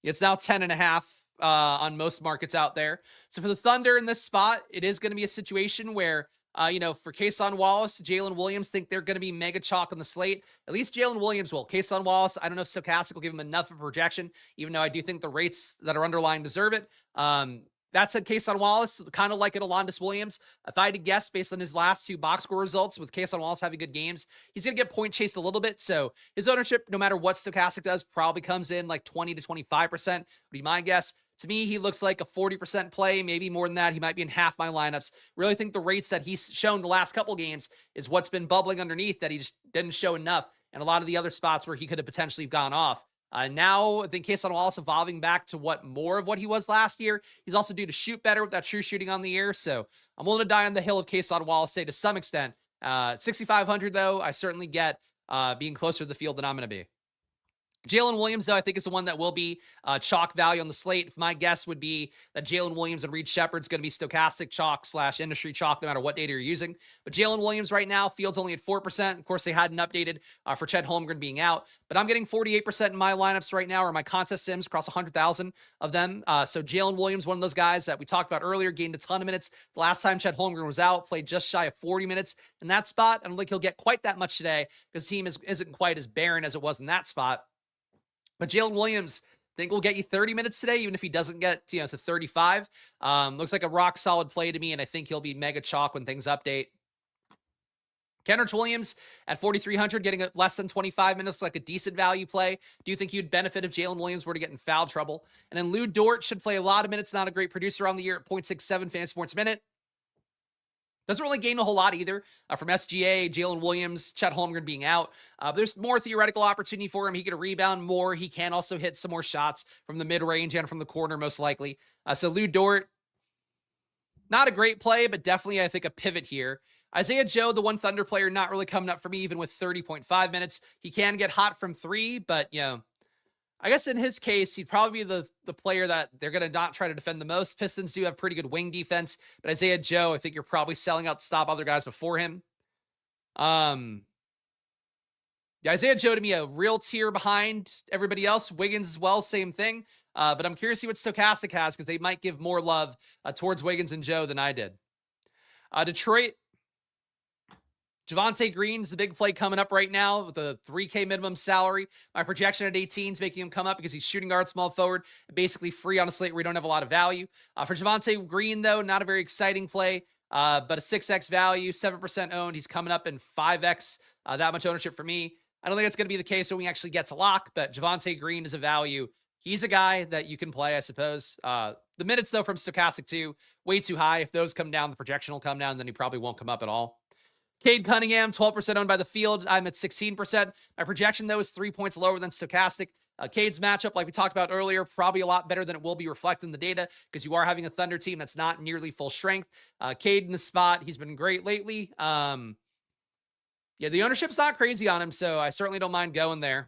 It's now 10.5 on most markets out there. So for the Thunder in this spot, it is going to be a situation where, for Kason Wallace, Jalen Williams think they're going to be mega chalk on the slate. At least Jalen Williams will. Kason Wallace, I don't know if Stokastic will give him enough of a projection, even though I do think the rates that are underlying deserve it. That said, Kason Wallace, kind of like an Alondas Williams. If I had to guess based on his last 2 box score results with Kason Wallace having good games, he's going to get point chased a little bit. So his ownership, no matter what Stokastic does, probably comes in like 20 to 25%, would be my guess. To me, he looks like a 40% play, maybe more than that. He might be in half my lineups. Really think the rates that he's shown the last couple games is what's been bubbling underneath that he just didn't show enough. And a lot of the other spots where he could have potentially gone off. Now, I think Kason Wallace evolving back to more of what he was last year. He's also due to shoot better with that true shooting on the air. So I'm willing to die on the hill of Kason Wallace, say to some extent. At 6,500, though, I certainly get being closer to the field than I'm going to be. Jalen Williams, though, I think is the one that will be chalk value on the slate. My guess would be that Jalen Williams and Reed Shepard's going to be Stokastic chalk / industry chalk, no matter what data you're using. But Jalen Williams right now, field's only at 4%. Of course, they hadn't updated for Chet Holmgren being out. But I'm getting 48% in my lineups right now, or my contest sims across 100,000 of them. So Jalen Williams, one of those guys that we talked about earlier, gained a ton of minutes. The last time Chet Holmgren was out, played just shy of 40 minutes in that spot. I don't think he'll get quite that much today because the team isn't quite as barren as it was in that spot. But Jalen Williams, I think will get you 30 minutes today, even if he doesn't get to 35. Looks like a rock solid play to me, and I think he'll be mega chalk when things update. Kenrich Williams at 4,300, getting less than 25 minutes, like a decent value play. Do you think you'd benefit if Jalen Williams were to get in foul trouble? And then Lou Dort should play a lot of minutes, not a great producer on the year at 0.67 fantasy points a minute. Doesn't really gain a whole lot either from SGA, Jalen Williams, Chet Holmgren being out. There's more theoretical opportunity for him. He can rebound more. He can also hit some more shots from the mid-range and from the corner, most likely. So Lou Dort, not a great play, but definitely, I think, a pivot here. Isaiah Joe, the one Thunder player, not really coming up for me, even with 30.5 minutes. He can get hot from 3, but, I guess in his case, he'd probably be the player that they're going to not try to defend the most. Pistons do have pretty good wing defense, but Isaiah Joe, I think you're probably selling out to stop other guys before him. Isaiah Joe to me, a real tier behind everybody else. Wiggins as well, same thing. But I'm curious to see what Stokastic has because they might give more love towards Wiggins and Joe than I did. Detroit, Javonte Green's the big play coming up right now with a 3K minimum salary. My projection at 18 is making him come up because he's shooting guard, small forward, basically free on a slate where we don't have a lot of value. For Javonte Green, though, not a very exciting play, but a 6X value, 7% owned. He's coming up in 5X, that much ownership for me. I don't think that's going to be the case when he actually gets a lock, but Javonte Green is a value. He's a guy that you can play, I suppose. The minutes, though, from Stokastic, too, way too high. If those come down, the projection will come down, and then he probably won't come up at all. Cade Cunningham, 12% owned by the field. I'm at 16%. My projection, though, is 3 points lower than Stokastic. Cade's matchup, like we talked about earlier, probably a lot better than it will be reflected in the data because you are having a Thunder team that's not nearly full strength. Cade in the spot, he's been great lately. The ownership's not crazy on him, so I certainly don't mind going there.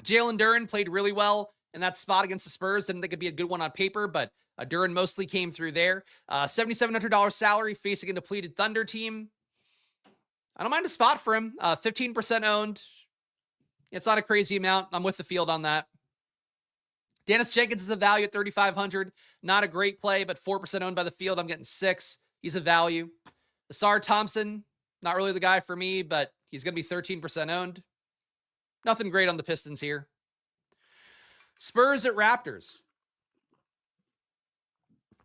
Jalen Duren played really well in that spot against the Spurs. Didn't think it'd be a good one on paper, but Duren mostly came through there. $7,700 salary facing a depleted Thunder team. I don't mind a spot for him. 15% owned. It's not a crazy amount. I'm with the field on that. Dennis Jenkins is a value at 3,500. Not a great play, but 4% owned by the field. I'm getting 6. He's a value. Asar Thompson, not really the guy for me, but he's going to be 13% owned. Nothing great on the Pistons here. Spurs at Raptors.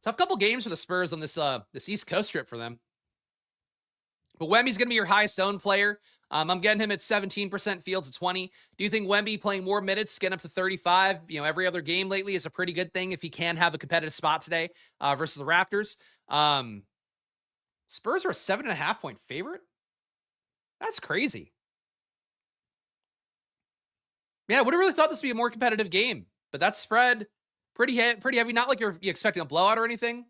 Tough couple games for the Spurs on this East Coast trip for them. But Wemby's going to be your highest owned player. I'm getting him at 17%, Fields at 20. Do you think Wemby playing more minutes, getting up to 35, every other game lately is a pretty good thing if he can have a competitive spot today versus the Raptors? Spurs are a 7.5 point favorite. That's crazy. Yeah, I would have really thought this would be a more competitive game, but that spread pretty heavy. Not like you're expecting a blowout or anything.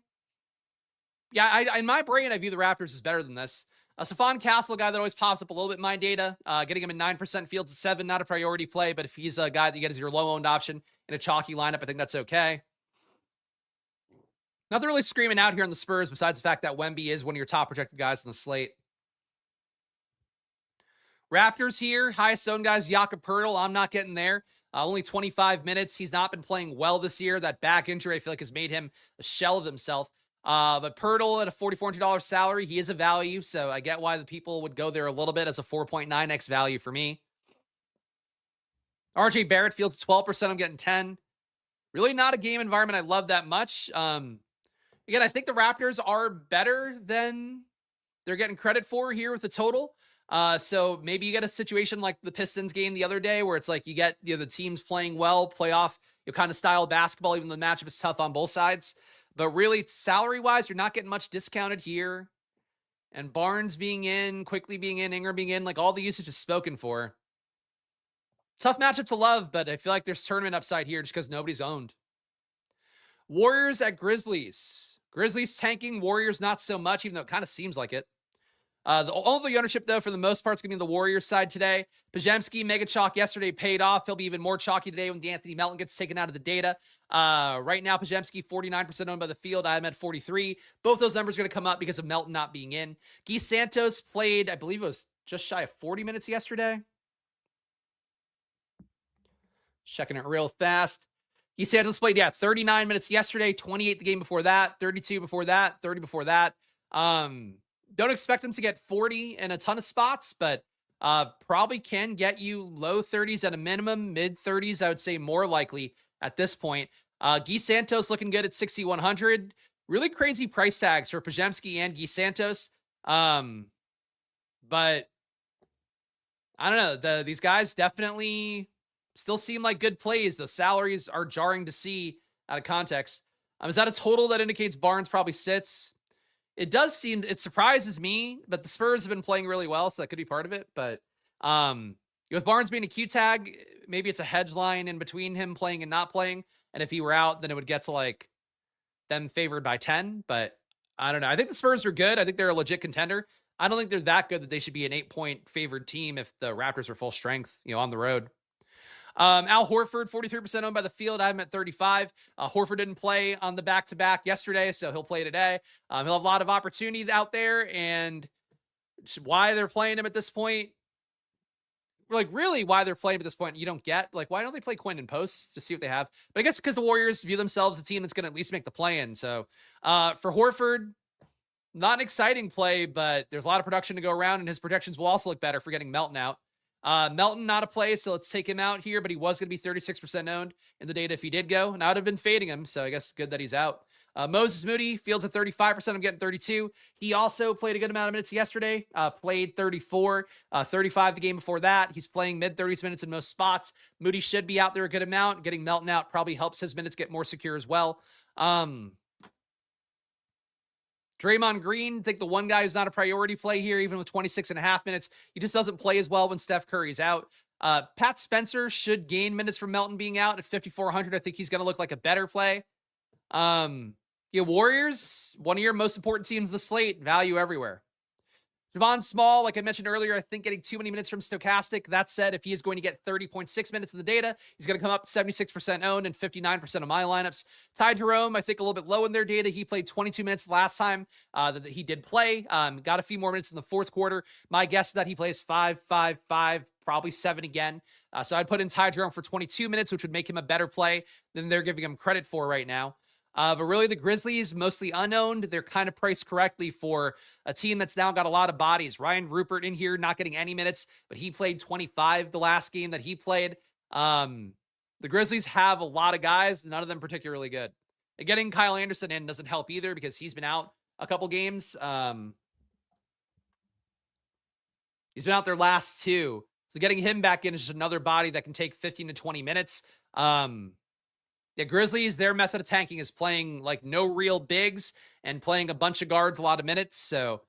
Yeah, in my brain, I view the Raptors as better than this. Stephon Castle, a guy that always pops up a little bit in my data, getting him in 9% fields at 7, not a priority play, but if he's a guy that you get as your low-owned option in a chalky lineup, I think that's okay. Nothing really screaming out here on the Spurs besides the fact that Wemby is one of your top projected guys on the slate. Raptors here, highest owned guys, Jakob Poeltl. I'm not getting there. Only 25 minutes. He's not been playing well this year. That back injury, I feel like, has made him a shell of himself. But Poeltl at a $4,400 salary, he is a value. So I get why the people would go there a little bit as a 4.9x value for me. RJ Barrett fields 12%. I'm getting 10. Really not a game environment I love that much. Again, I think the Raptors are better than they're getting credit for here with the total. So maybe you get a situation like the Pistons game the other day where it's like you get the teams playing well, playoff kind of style basketball, even though the matchup is tough on both sides. But really, salary-wise, you're not getting much discounted here. And Barnes being in, Quickly being in, Ingram being in, like all the usage is spoken for. Tough matchup to love, but I feel like there's tournament upside here just because nobody's owned. Warriors at Grizzlies. Grizzlies tanking, Warriors not so much, even though it kind of seems like it. All the ownership, though, for the most part, is going to be the Warriors side today. Pajemski, mega chalk yesterday paid off. He'll be even more chalky today when Anthony Melton gets taken out of the data. Right now, Pajemski, 49% owned by the field. I'm at 43. Both those numbers are going to come up because of Melton not being in. Guy Santos played, I believe it was just shy of 40 minutes yesterday. Checking it real fast. Guy Santos played, 39 minutes yesterday, 28 the game before that, 32 before that, 30 before that. Don't expect him to get 40 in a ton of spots, but probably can get you low 30s at a minimum, mid 30s, I would say more likely at this point. Guy Santos looking good at 6,100. Really crazy price tags for Pajemski and Guy Santos. But I don't know. These guys definitely still seem like good plays. The salaries are jarring to see out of context. Is that a total that indicates Barnes probably sits? It does seem, it surprises me, but the Spurs have been playing really well, so that could be part of it. But with Barnes being a Q tag, maybe it's a hedge line in between him playing and not playing. And if he were out, then it would get to like them favored by 10. But I don't know. I think the Spurs are good. I think they're a legit contender. I don't think they're that good that they should be an 8-point favored team if the Raptors are full strength, on the road. Al Horford, 43% owned by the field. I'm at 35. Horford didn't play on the back-to-back yesterday, so he'll play today. He'll have a lot of opportunity out there, and why they're playing him at this point, like really why they're playing him at this point, you don't get. Like, why don't they play Quinn in posts to see what they have? But I guess because the Warriors view themselves as a team that's going to at least make the play-in. So for Horford, not an exciting play, but there's a lot of production to go around, and his projections will also look better for getting Melton out. Melton, not a play, so let's take him out here, but he was going to be 36% owned in the data if he did go, and I would have been fading him, so I guess good that he's out. Moses Moody, fields at 35%, I'm getting 32. He also played a good amount of minutes yesterday, played 34, 35 the game before that. He's playing mid-30s minutes in most spots. Moody should be out there a good amount. Getting Melton out probably helps his minutes get more secure as well. Draymond Green, I think the one guy who's not a priority play here, even with 26.5 minutes. He just doesn't play as well when Steph Curry's out. Pat Spencer should gain minutes from Melton being out at 5,400. I think he's going to look like a better play. Warriors, one of your most important teams of the slate, value everywhere. Javon Small, like I mentioned earlier, I think getting too many minutes from Stokastic. That said, if he is going to get 30.6 minutes of the data, he's going to come up to 76% owned and 59% of my lineups. Ty Jerome, I think a little bit low in their data. He played 22 minutes last time that he did play. Got a few more minutes in the fourth quarter. My guess is that he plays 5, 5, 5, probably 7 again. So I'd put in Ty Jerome for 22 minutes, which would make him a better play than they're giving him credit for right now. But really, the Grizzlies, mostly unowned. They're kind of priced correctly for a team that's now got a lot of bodies. Ryan Rupert in here, not getting any minutes, but he played 25 the last game that he played. The Grizzlies have a lot of guys, none of them particularly good. And getting Kyle Anderson in doesn't help either because he's been out a couple games. He's been out their last 2. So getting him back in is just another body that can take 15 to 20 minutes. Grizzlies, their method of tanking is playing like no real bigs and playing a bunch of guards a lot of minutes. So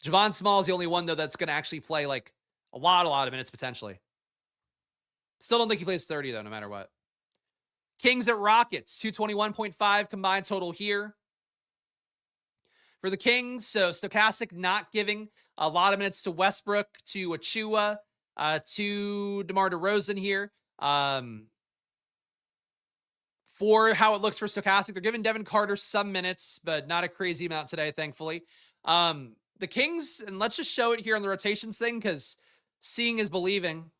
Javon Small is the only one, though, that's going to actually play like a lot of minutes potentially. Still don't think he plays 30, though, no matter what. Kings at Rockets, 221.5 combined total here. For the Kings, so Stokastic not giving a lot of minutes to Westbrook, to Achua, to DeMar DeRozan here. For how it looks for Stokastic, they're giving Devin Carter some minutes, but not a crazy amount today, thankfully. The Kings, and let's just show it here on the rotations thing, because seeing is believing.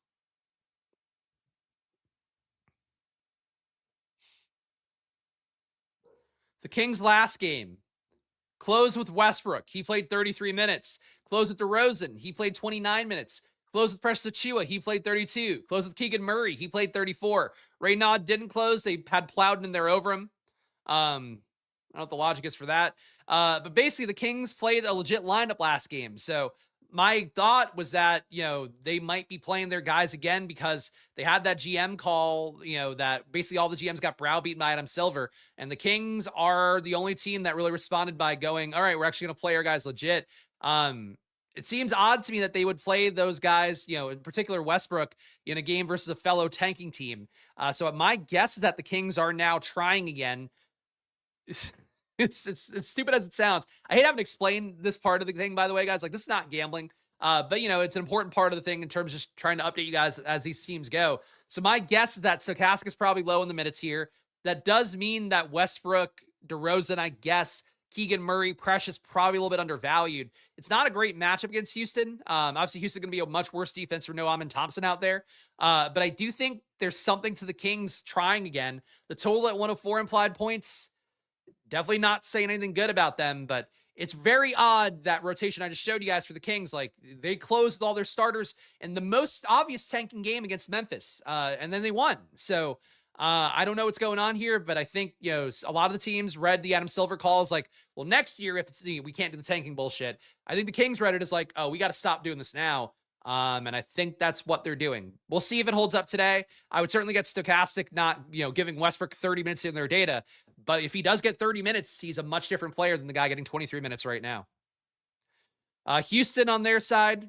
The Kings' last game closed with Westbrook. He played 33 minutes. Closed with DeRozan. He played 29 minutes. Closed with Precious Achiuwa. He played 32. Closed with Keegan Murray. He played 34. Raynaud didn't close. They had Plowden in there over him. I don't know what the logic is for that. But basically, the Kings played a legit lineup last game. So my thought was that, they might be playing their guys again because they had that GM call, that basically all the GMs got browbeaten by Adam Silver. And the Kings are the only team that really responded by going, all right, we're actually going to play our guys legit. It seems odd to me that they would play those guys, in particular Westbrook, in a game versus a fellow tanking team. So my guess is that the Kings are now trying again. It's stupid as it sounds. I hate having to explain this part of the thing, by the way, guys. Like, this is not gambling. But, it's an important part of the thing in terms of just trying to update you guys as these teams go. So my guess is that Stokastic is probably low in the minutes here. That does mean that Westbrook, DeRozan, I guess, Keegan Murray, Precious, probably a little bit undervalued. It's not a great matchup against Houston. Obviously, Houston going to be a much worse defense for no Amin Thompson out there. But I do think there's something to the Kings trying again. The total at 104 implied points, definitely not saying anything good about them, but it's very odd that rotation I just showed you guys for the Kings. Like, they closed with all their starters in the most obvious tanking game against Memphis, and then they won. So I don't know what's going on here, but I think, a lot of the teams read the Adam Silver calls like, well, next year, we can't do the tanking bullshit. I think the Kings read it as like, oh, we got to stop doing this now. And I think that's what they're doing. We'll see if it holds up today. I would certainly get Stokastic not, giving Westbrook 30 minutes in their data. But if he does get 30 minutes, he's a much different player than the guy getting 23 minutes right now. Houston on their side,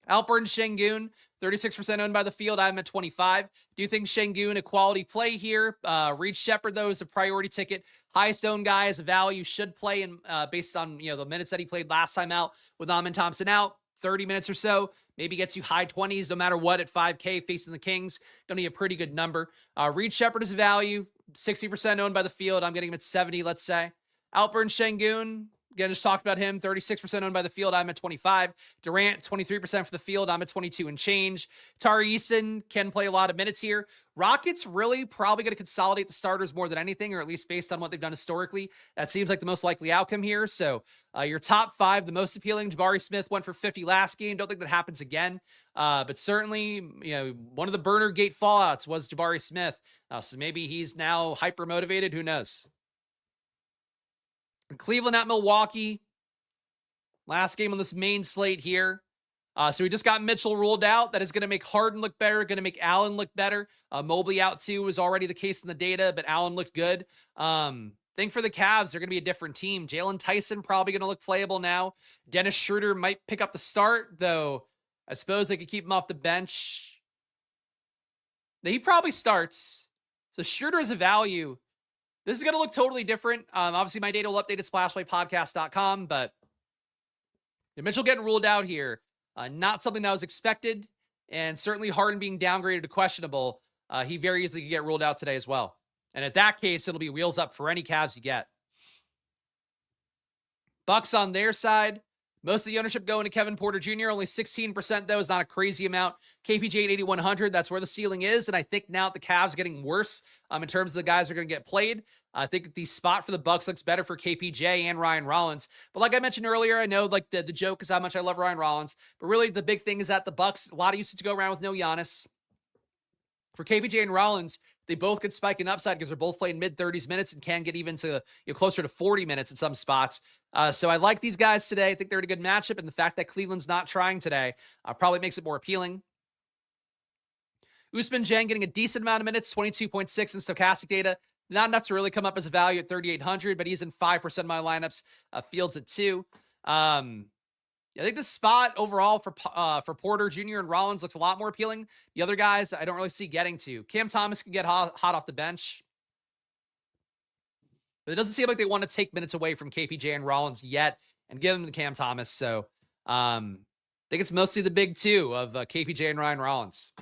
Alperen Sengun, 36% owned by the field. I'm at 25. Do you think Sengun a quality play here? Reed Shepherd, though, is a priority ticket. Highest owned guy as a value, should play in based on the minutes that he played last time out with Amin Thompson out. 30 minutes or so, maybe gets you high 20s no matter what at 5K facing the Kings. Going to be a pretty good number. Reed Shepherd is a value, 60% owned by the field. I'm getting him at 70, let's say. Alperen Sengun, again, just talked about him, 36% owned by the field. I'm at 25. Durant, 23% for the field. I'm at 22 and change. Tari Eason can play a lot of minutes here. Rockets really probably going to consolidate the starters more than anything, or at least based on what they've done historically. That seems like the most likely outcome here. So your top five, the most appealing, Jabari Smith went for 50 last game. Don't think that happens again. But certainly, one of the burner gate fallouts was Jabari Smith. So maybe he's now hyper motivated. Who knows? Cleveland at Milwaukee. Last game on this main slate here. So we just got Mitchell ruled out. That is going to make Harden look better, going to make Allen look better. Mobley out too was already the case in the data, but Allen looked good. Think for the Cavs, they're going to be a different team. Jalen Tyson probably going to look playable now. Dennis Schroeder might pick up the start, though I suppose they could keep him off the bench. He probably starts. So Schroeder is a value. This is going to look totally different. Obviously, my data will update at splashplaypodcast.com, but Mitchell getting ruled out here. Not something that was expected, and certainly Harden being downgraded to questionable. He very easily could get ruled out today as well. And at that case, it'll be wheels up for any Cavs you get. Bucks on their side. Most of the ownership going to Kevin Porter Jr. Only 16%, though, is not a crazy amount. KPJ at 8,100, that's where the ceiling is. And I think now the Cavs are getting worse in terms of the guys who are going to get played. I think the spot for the Bucks looks better for KPJ and Ryan Rollins. But like I mentioned earlier, I know like the joke is how much I love Ryan Rollins. But really the big thing is that the Bucks, a lot of usage to go around with no Giannis. For KPJ and Rollins, they both could spike in upside because they're both playing mid-30s minutes and can get even to closer to 40 minutes in some spots. So I like these guys today. I think they're in a good matchup, and the fact that Cleveland's not trying today probably makes it more appealing. Ousmane Dieng getting a decent amount of minutes, 22.6 in Stokastic data. Not enough to really come up as a value at 3,800, but he's in 5% of my lineups. Fields at 2. I think the spot overall for Porter Jr. and Rollins looks a lot more appealing. The other guys, I don't really see getting to. Cam Thomas can get hot off the bench. But it doesn't seem like they want to take minutes away from KPJ and Rollins yet and give them to Cam Thomas. So I think it's mostly the big two of KPJ and Ryan Rollins.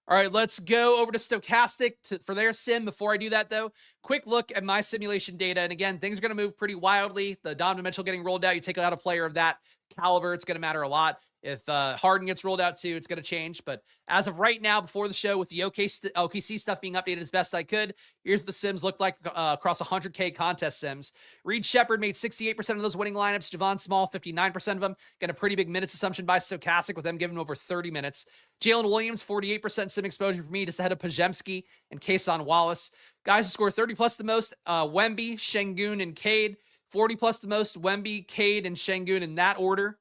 All right, let's go over to Stokastic for their sim. Before I do that, though, quick look at my simulation data. And again, things are going to move pretty wildly. The Donovan Mitchell getting rolled out, you take out a player of that caliber, it's going to matter a lot. If Harden gets rolled out too, it's going to change. But as of right now, before the show, with the OKC stuff being updated as best I could, here's the sims look like across 100K contest sims. Reed Shepherd made 68% of those winning lineups. Javon Small, 59% of them. Got a pretty big minutes assumption by Stokastic with them giving him over 30 minutes. Jalen Williams, 48% sim exposure for me, just ahead of Pajemski and Kason Wallace. Guys who score 30 plus the most, Wemby, Şengün, and Cade. 40 plus the most, Wemby, Cade, and Şengün in that order.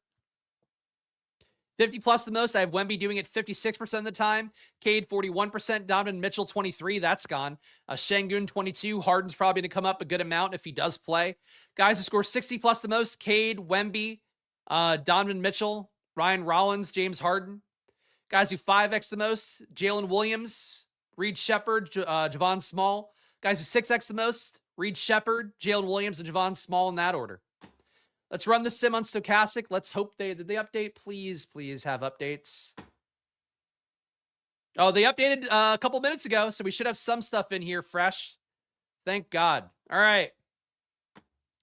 50 plus the most, I have Wemby doing it 56% of the time. Cade, 41%. Donovan Mitchell, 23%. That's gone. Şengün, 22%. Harden's probably going to come up a good amount if he does play. Guys who score 60 plus the most, Cade, Wemby, Donovan Mitchell, Ryan Rollins, James Harden. Guys who 5x the most, Jalen Williams, Reed Shepherd, Javon Small. Guys who 6x the most, Reed Shepherd, Jalen Williams, and Javon Small in that order. Let's run the sim on Stokastic. Let's hope did they update? Please have updates. Oh, they updated a couple minutes ago, so we should have some stuff in here fresh. Thank God. All right.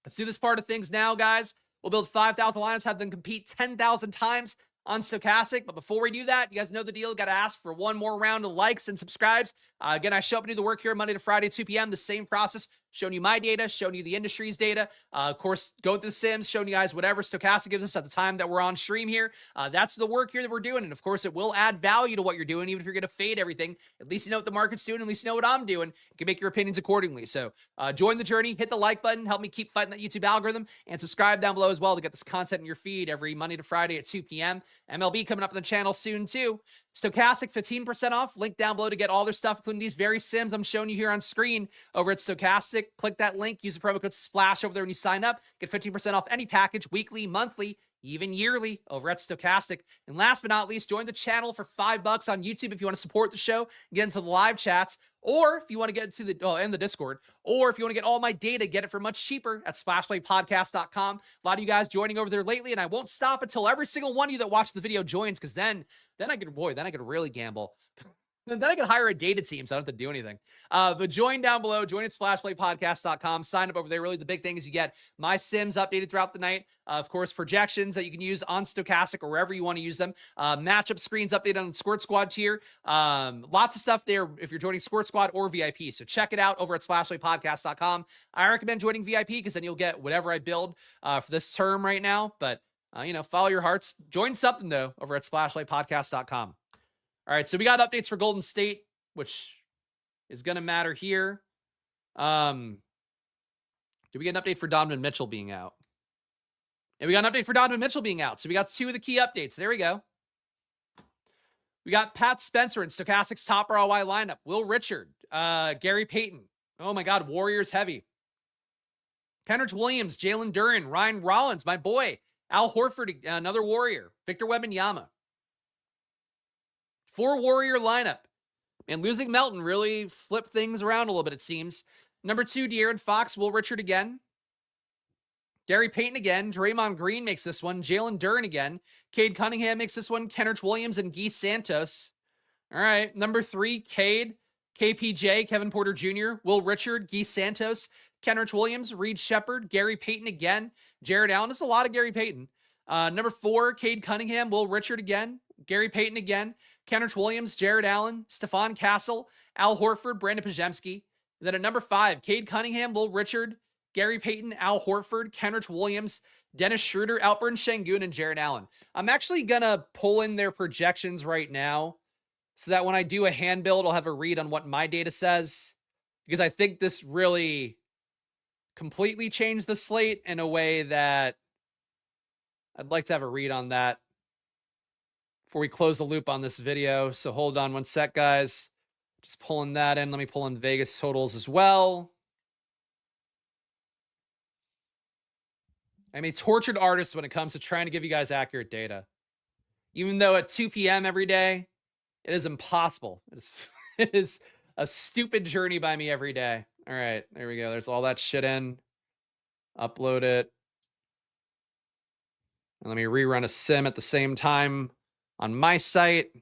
Let's do this part of things now, guys. We'll build 5,000 lineups, have them compete 10,000 times on Stokastic. But before we do that, you guys know the deal. Got to ask for one more round of likes and subscribes. Again, I show up and do the work here Monday to Friday, 2 p.m. The same process, showing you my data, showing you the industry's data. Of course, going through the sims, showing you guys whatever Stokastic gives us at the time that we're on stream here. That's the work here that we're doing. And of course, it will add value to what you're doing, even if you're going to fade everything. At least you know what the market's doing. At least you know what I'm doing. You can make your opinions accordingly. So join the journey, hit the like button, help me keep fighting that YouTube algorithm, and subscribe down below as well to get this content in your feed every Monday to Friday at 2 p.m. MLB coming up on the channel soon too. Stokastic, 15% off. Link down below to get all their stuff, including these very sims I'm showing you here on screen over at Stokastic. Click that link. Use the promo code SPLASH over there when you sign up. Get 15% off any package, weekly, monthly, even yearly over at Stokastic. And last but not least, join the channel for $5 on YouTube if you want to support the show, get into the live chats, or if you want to get into the Discord, or if you want to get all my data, get it for much cheaper at splashplaypodcast.com. A lot of you guys joining over there lately, and I won't stop until every single one of you that watch the video joins, because then I could really gamble. Then I can hire a data team, so I don't have to do anything. But join down below. Join at splashplaypodcast.com. Sign up over there. Really, the big thing is you get my sims updated throughout the night. Of course, projections that you can use on Stokastic or wherever you want to use them. Matchup screens updated on the Squirt Squad tier. Lots of stuff there if you're joining Squirt Squad or VIP. So check it out over at splashplaypodcast.com. I recommend joining VIP because then you'll get whatever I build for this term right now. But, follow your hearts. Join something, though, over at splashplaypodcast.com. All right, so we got updates for Golden State, which is going to matter here. Do we get an update for Donovan Mitchell being out? And we got an update for Donovan Mitchell being out. So we got 2 of the key updates. There we go. We got Pat Spencer in Stokastic's top ROI lineup. Will Richard, Gary Payton. Oh, my God, Warriors heavy. Kenrich Williams, Jalen Duren, Ryan Rollins, my boy. Al Horford, another Warrior. Victor Wembanyama. 4 Warrior lineup. And losing Melton really flipped things around a little bit, it seems. Number 2, De'Aaron Fox, Will Richard again. Gary Payton again. Draymond Green makes this one. Jalen Duren again. Cade Cunningham makes this one. Kenrich Williams and Guy Santos. All right. Number 3, Cade. KPJ, Kevin Porter Jr., Will Richard, Guy Santos, Kenrich Williams, Reed Shepherd, Gary Payton again. Jared Allen. There's a lot of Gary Payton. Number 4, Cade Cunningham, Will Richard again. Gary Payton again. Kenrich Williams, Jared Allen, Stephon Castle, Al Horford, Brandon Pajemski. Then at number 5, Cade Cunningham, Will Richard, Gary Payton, Al Horford, Kenrich Williams, Dennis Schroeder, Alperen Şengün, and Jared Allen. I'm actually going to pull in their projections right now so that when I do a hand build, I'll have a read on what my data says, because I think this really completely changed the slate in a way that I'd like to have a read on that before we close the loop on this video. So hold on one sec, guys. Just pulling that in. Let me pull in Vegas totals as well. I'm a tortured artist when it comes to trying to give you guys accurate data. Even though at 2 p.m. every day, it is impossible. It is, it is a stupid journey by me every day. All right, there we go. There's all that shit in. Upload it. And let me rerun a sim at the same time on my site. All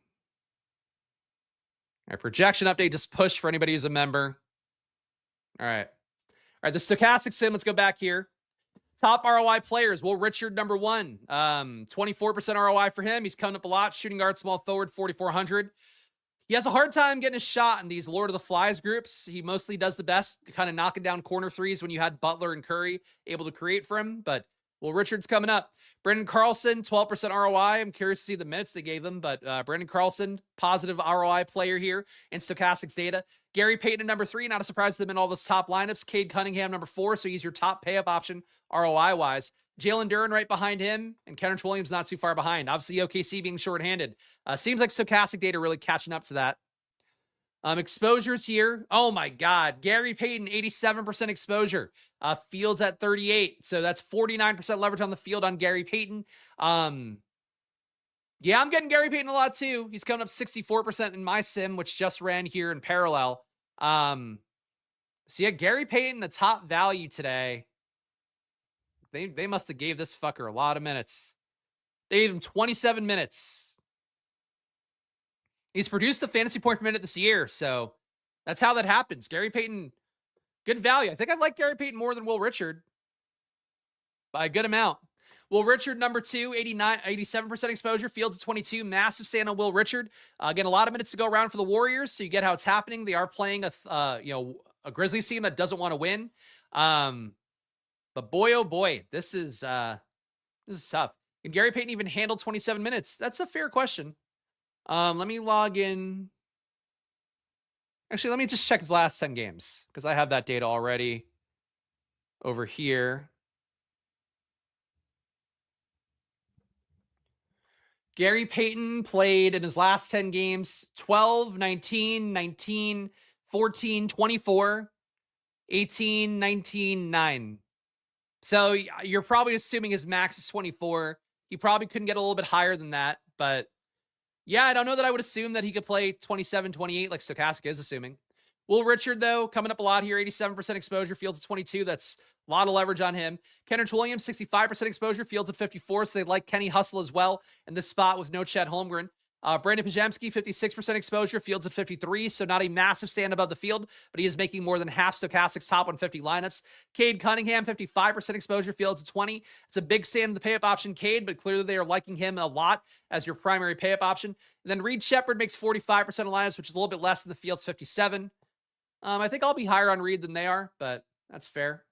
right, projection update just pushed for anybody who's a member. All right. All right, the Stokastic sim, let's go back here. Top ROI players, Will Richard, number 1. 24% ROI for him. He's coming up a lot. Shooting guard, small forward, 4,400. He has a hard time getting a shot in these Lord of the Flies groups. He mostly does the best kind of knocking down corner threes when you had Butler and Curry able to create for him. But Will Richard's coming up. Brendan Carlson, 12% ROI. I'm curious to see the minutes they gave him, but Brendan Carlson, positive ROI player here in Stokastic's data. Gary Payton at number 3, not a surprise to them in all those top lineups. Cade Cunningham, number 4, so he's your top pay-up option ROI-wise. Jalen Duren right behind him, and Kenrich Williams not too far behind. Obviously, OKC being shorthanded. Seems like Stokastic data really catching up to that. Exposures here. Oh my God. Gary Payton, 87% exposure. Fields at 38. So that's 49% leverage on the field on Gary Payton. Yeah, I'm getting Gary Payton a lot too. He's coming up 64% in my sim, which just ran here in parallel. So yeah, Gary Payton, the top value today. They must have gave this fucker a lot of minutes. They gave him 27 minutes. He's produced the fantasy point per minute this year, so that's how that happens. Gary Payton, good value. I think I like Gary Payton more than Will Richard by a good amount. Will Richard, number 2, 87% exposure. Fields at 22. Massive stand on Will Richard. Again, a lot of minutes to go around for the Warriors, so you get how it's happening. They are playing a Grizzlies team that doesn't want to win. But boy, oh boy, this is tough. Can Gary Payton even handle 27 minutes? That's a fair question. Let me log in. Actually, let me just check his last 10 games because I have that data already over here. Gary Payton played in his last 10 games 12, 19, 19, 14, 24, 18, 19, 9. So you're probably assuming his max is 24. He probably couldn't get a little bit higher than that, but yeah, I don't know that I would assume that he could play 27, 28 like Stokastic is assuming. Will Richard, though, coming up a lot here, 87% exposure, Fields at 22. That's a lot of leverage on him. Kenrich Williams, 65% exposure, Fields at 54. So they like Kenny Hustle as well in this spot with no Chet Holmgren. Brandon Pajemski, 56% exposure, Fields at 53, so not a massive stand above the field, but he is making more than half Stokastic's top 150 lineups. Cade Cunningham, 55% exposure, Fields at 20. It's a big stand in the pay-up option, Cade, but clearly they are liking him a lot as your primary pay-up option. And then Reed Shepherd makes 45% of lineups, which is a little bit less than the Fields' 57. I think I'll be higher on Reed than they are, but that's fair.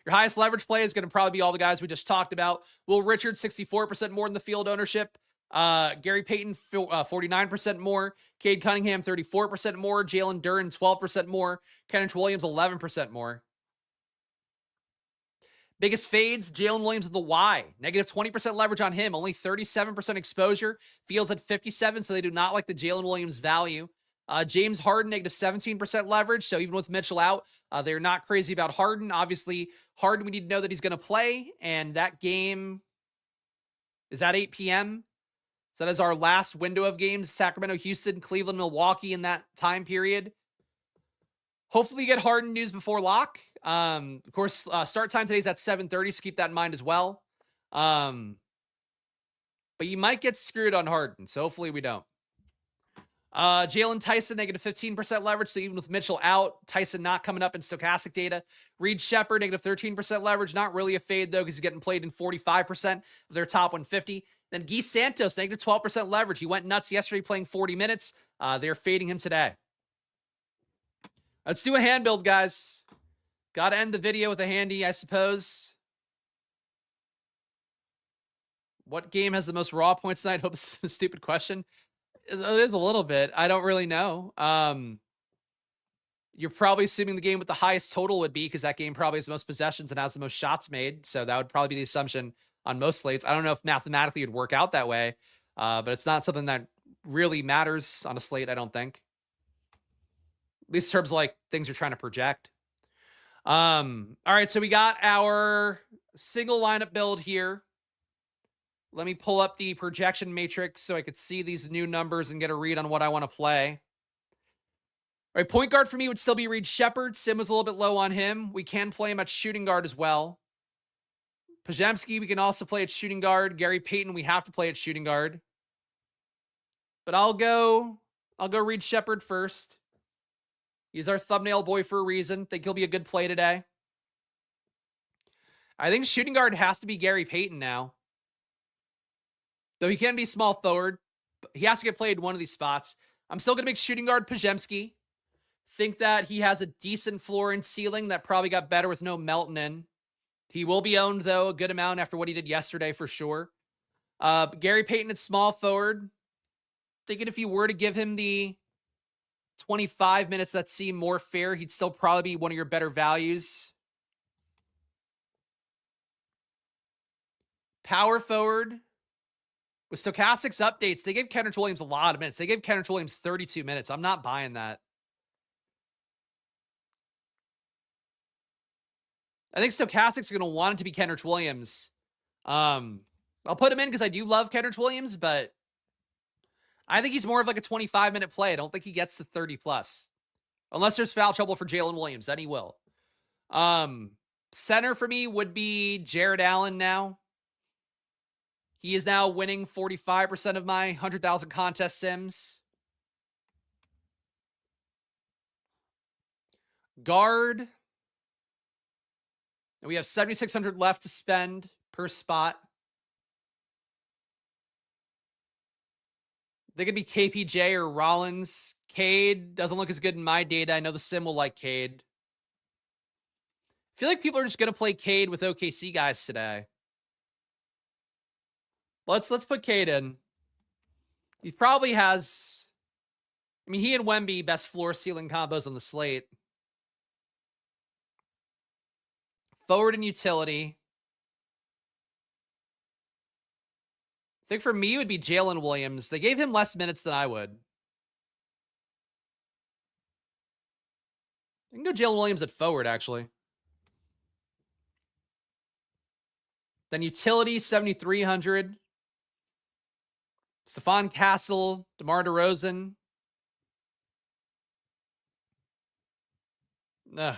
Your highest leverage play is going to probably be all the guys we just talked about. Will Richard, 64% more than the field ownership. Gary Payton, 49% more. Cade Cunningham, 34% more. Jalen Duren, 12% more. Kenrich Williams, 11% more. Biggest fades, Jalen Williams of the Y. Negative 20% leverage on him. Only 37% exposure. Fields at 57, so they do not like the Jalen Williams value. James Harden, negative 17% leverage. So even with Mitchell out, they're not crazy about Harden. Obviously, Harden, we need to know that he's going to play. And that game is at 8 p.m. So that is our last window of games. Sacramento, Houston, Cleveland, Milwaukee in that time period. Hopefully you get Harden news before lock. Of course, start time today is at 7:30, so keep that in mind as well. But you might get screwed on Harden, so hopefully we don't. Jalen Tyson, negative 15% leverage. So even with Mitchell out, Tyson not coming up in Stokastic data. Reed Shepherd, negative 13% leverage. Not really a fade, though, because he's getting played in 45% of their top 150. Then Guy Santos, negative 12% leverage. He went nuts yesterday playing 40 minutes. They're fading him today. Let's do a hand build, guys. Got to end the video with a handy, I suppose. What game has the most raw points tonight? Hope this is a stupid question. It is a little bit. I don't really know. You're probably assuming the game with the highest total would be because that game probably has the most possessions and has the most shots made. So that would probably be the assumption on most slates. I don't know if mathematically it'd work out that way, but it's not something that really matters on a slate, I don't think. At least in terms of like things you're trying to project. All right, so we got our single lineup build here. Let me pull up the projection matrix so I could see these new numbers and get a read on what I want to play. All right, point guard for me would still be Reed Shepherd. Sim was a little bit low on him. We can play him at shooting guard as well. Pajemski, we can also play at shooting guard. Gary Payton, we have to play at shooting guard. But I'll go Reed Shepherd first. He's our thumbnail boy for a reason. Think he'll be a good play today. I think shooting guard has to be Gary Payton now. Though he can be small forward, but he has to get played one of these spots. I'm still going to make shooting guard Pajemski. Think that he has a decent floor and ceiling that probably got better with no Melton in. He will be owned, though, a good amount after what he did yesterday for sure. Gary Payton at small forward. Thinking if you were to give him the 25 minutes that seem more fair, he'd still probably be one of your better values. Power forward. With Stokastic's updates, they gave Kenrich Williams a lot of minutes. They gave Kenrich Williams 32 minutes. I'm not buying that. I think Stokastic's going to want it to be Kenrich Williams. I'll put him in because I do love Kenrich Williams, but I think he's more of like a 25-minute play. I don't think he gets to 30 plus. Unless there's foul trouble for Jalen Williams, then he will. Center for me would be Jared Allen now. He is now winning 45% of my 100,000 contest sims. Guard. And we have 7,600 left to spend per spot. They could be KPJ or Rollins. Cade doesn't look as good in my data. I know the sim will like Cade. I feel like people are just going to play Cade with OKC guys today. Let's put Cade in. He probably has... I mean, he and Wemby, best floor ceiling combos on the slate. Forward and utility. I think for me, it would be Jalen Williams. They gave him less minutes than I would. I can go Jalen Williams at forward, actually. Then utility, 7,300. Stephon Castle, DeMar DeRozan. I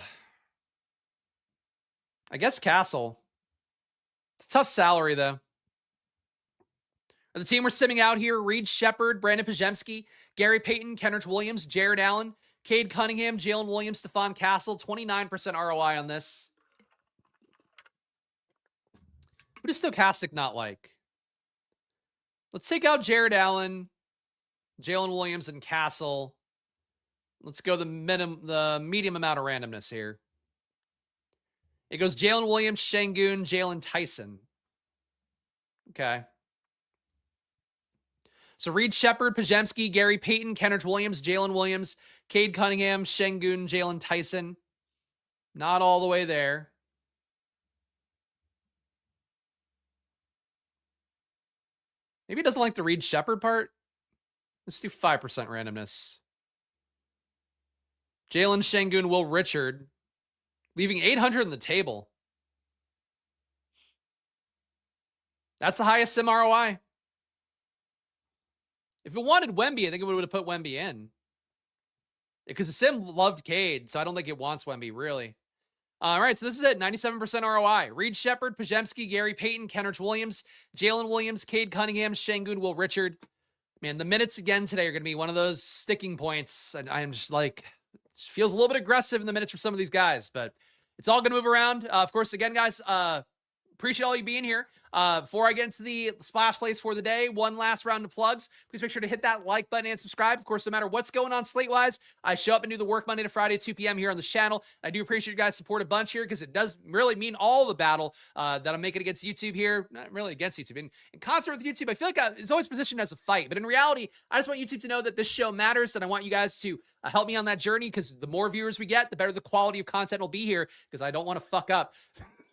guess Castle. It's a tough salary, though. The team we're simming out here, Reed Shepherd, Brandon Pajemski, Gary Payton, Kenrich Williams, Jared Allen, Cade Cunningham, Jalen Williams, Stephon Castle. 29% ROI on this. Who does Stokastic not like? Let's take out Jared Allen, Jalen Williams, and Castle. Let's go the medium amount of randomness here. It goes Jalen Williams, Şengün, Jalen Tyson. Okay. So Reed Shepherd, Pajemski, Gary Payton, Kenrich Williams, Jalen Williams, Cade Cunningham, Şengün, Jalen Tyson. Not all the way there. Maybe he doesn't like the Reed Shepherd part. Let's do 5% randomness. Jalen, Şengün, Will Richard. Leaving 800 on the table. That's the highest sim ROI. If it wanted Wemby, I think it would have put Wemby in. Because the sim loved Cade, so I don't think it wants Wemby, really. All right, so this is it. 97% ROI. Reed Shepherd, Pajemski, Gary Payton, Kenrich Williams, Jalen Williams, Cade Cunningham, Şengün, Will Richard. Man, the minutes again today are going to be one of those sticking points. And I'm just like, it feels a little bit aggressive in the minutes for some of these guys, but it's all going to move around. Of course, again, guys, appreciate all you being here. Before I get into the splash plays for the day, one last round of plugs. Please make sure to hit that like button and subscribe. Of course, no matter what's going on slate-wise, I show up and do the work Monday to Friday at 2 p.m. here on the channel. I do appreciate you guys' support a bunch here because it does really mean all the battle that I'm making against YouTube here. Not really against YouTube. In concert with YouTube, I feel like it's always positioned as a fight. But in reality, I just want YouTube to know that this show matters, and I want you guys to help me on that journey because the more viewers we get, the better the quality of content will be here because I don't want to fuck up.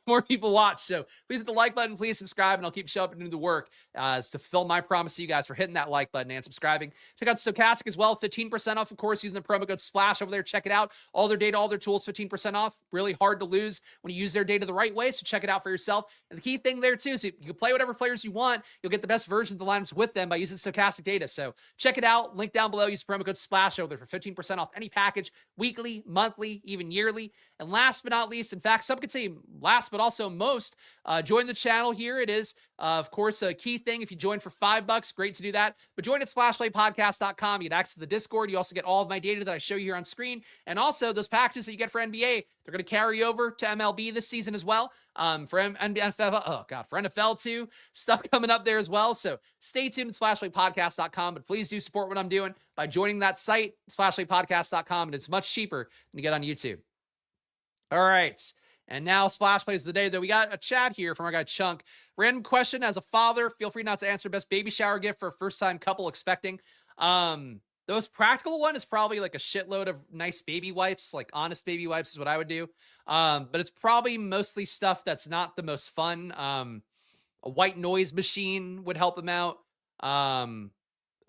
more people watch. So please hit the like button, please subscribe, and I'll keep showing up and doing the work to fulfill my promise to you guys for hitting that like button and subscribing. Check out Stokastic as well, 15% off, of course, using the promo code SPLASH over there. Check it out. All their data, all their tools, 15% off. Really hard to lose when you use their data the right way, so check it out for yourself. And the key thing there, too, is you can play whatever players you want. You'll get the best version of the lineups with them by using Stokastic data. So check it out. Link down below. Use promo code SPLASH over there for 15% off any package, weekly, monthly, even yearly. And last but not least, in fact, some could say last but also most, join the channel here. It is, of course, a key thing. If you join for $5, great to do that. But join at splashplaypodcast.com. You get access to the Discord. You also get all of my data that I show you here on screen. And also those packages that you get for NBA, they're going to carry over to MLB this season as well. For NFL too. Stuff coming up there as well. So stay tuned at splashplaypodcast.com. But please do support what I'm doing by joining that site, splashplaypodcast.com. And it's much cheaper than to get on YouTube. All right. And now Splash Plays of the day, though. We got a chat here from our guy Chunk. Random question. As a father, feel free not to answer. Best baby shower gift for a first-time couple expecting. The most practical one is probably like a shitload of nice baby wipes, like honest baby wipes is what I would do. But it's probably mostly stuff that's not the most fun. A white noise machine would help them out.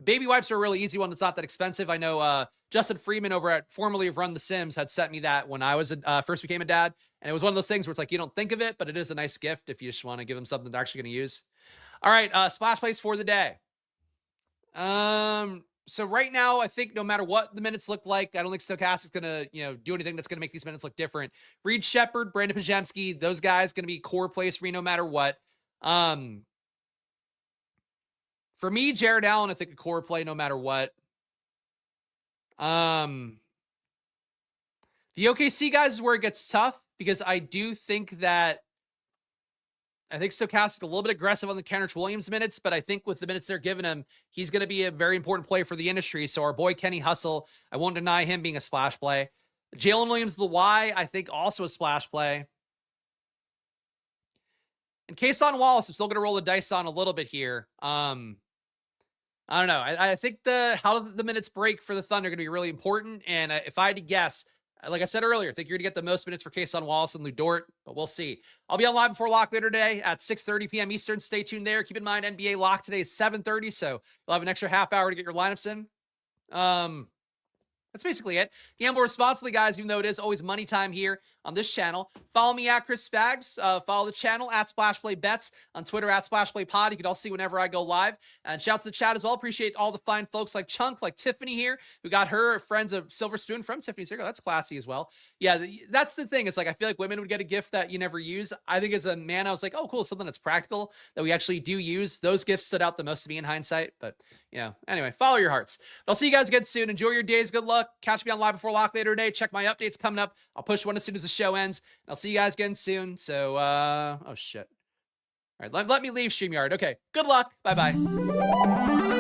Baby wipes are a really easy one. It's not that expensive. I know Justin Freeman over at formerly of Run the Sims had sent me that when I was first became a dad. And it was one of those things where it's like, you don't think of it, but it is a nice gift if you just want to give them something they're actually going to use. All right, Splash Plays for the day. So right now, I think no matter what the minutes look like, I don't think Stokastic's going to, do anything that's going to make these minutes look different. Reed Shepard, Brandon Pajemski, those guys going to be core plays for me no matter what. For me, Jared Allen, I think a core play no matter what. The OKC guys is where it gets tough because I do think that Stokastic a little bit aggressive on the Kenrich Williams minutes, but I think with the minutes they're giving him, he's going to be a very important play for the industry. So our boy Kenny Hustle, I won't deny him being a splash play. Jalen Williams, the Y, I think also a splash play. And Kason Wallace, I'm still going to roll the dice on a little bit here. I don't know. I think how the minutes break for the Thunder are going to be really important. And if I had to guess, like I said earlier, I think you're going to get the most minutes for Kason Wallace and Lou Dort, but we'll see. I'll be on live before lock later today at 6:30 p.m. Eastern. Stay tuned there. Keep in mind, NBA lock today is 7:30, so you'll have an extra half hour to get your lineups in. That's basically it. Gamble responsibly, guys, even though it is always money time here on this channel. Follow me at Chris Spags. Follow the channel at SplashPlayBets. On Twitter at SplashPlayPod. You can all see whenever I go live. And shout out to the chat as well. Appreciate all the fine folks like Chunk, like Tiffany here, who got her friends a silver spoon from Tiffany's Circle. That's classy as well. Yeah, that's the thing. It's like I feel like women would get a gift that you never use. I think as a man, I was like, oh, cool. Something that's practical that we actually do use. Those gifts stood out the most to me in hindsight. But, anyway, follow your hearts. But I'll see you guys again soon. Enjoy your days. Good luck. Catch me on live before lock later today. Check my updates coming up. I'll push one as soon as the show ends. And I'll see you guys again soon. So, oh shit. All right, let me leave StreamYard. Okay, good luck. Bye-bye.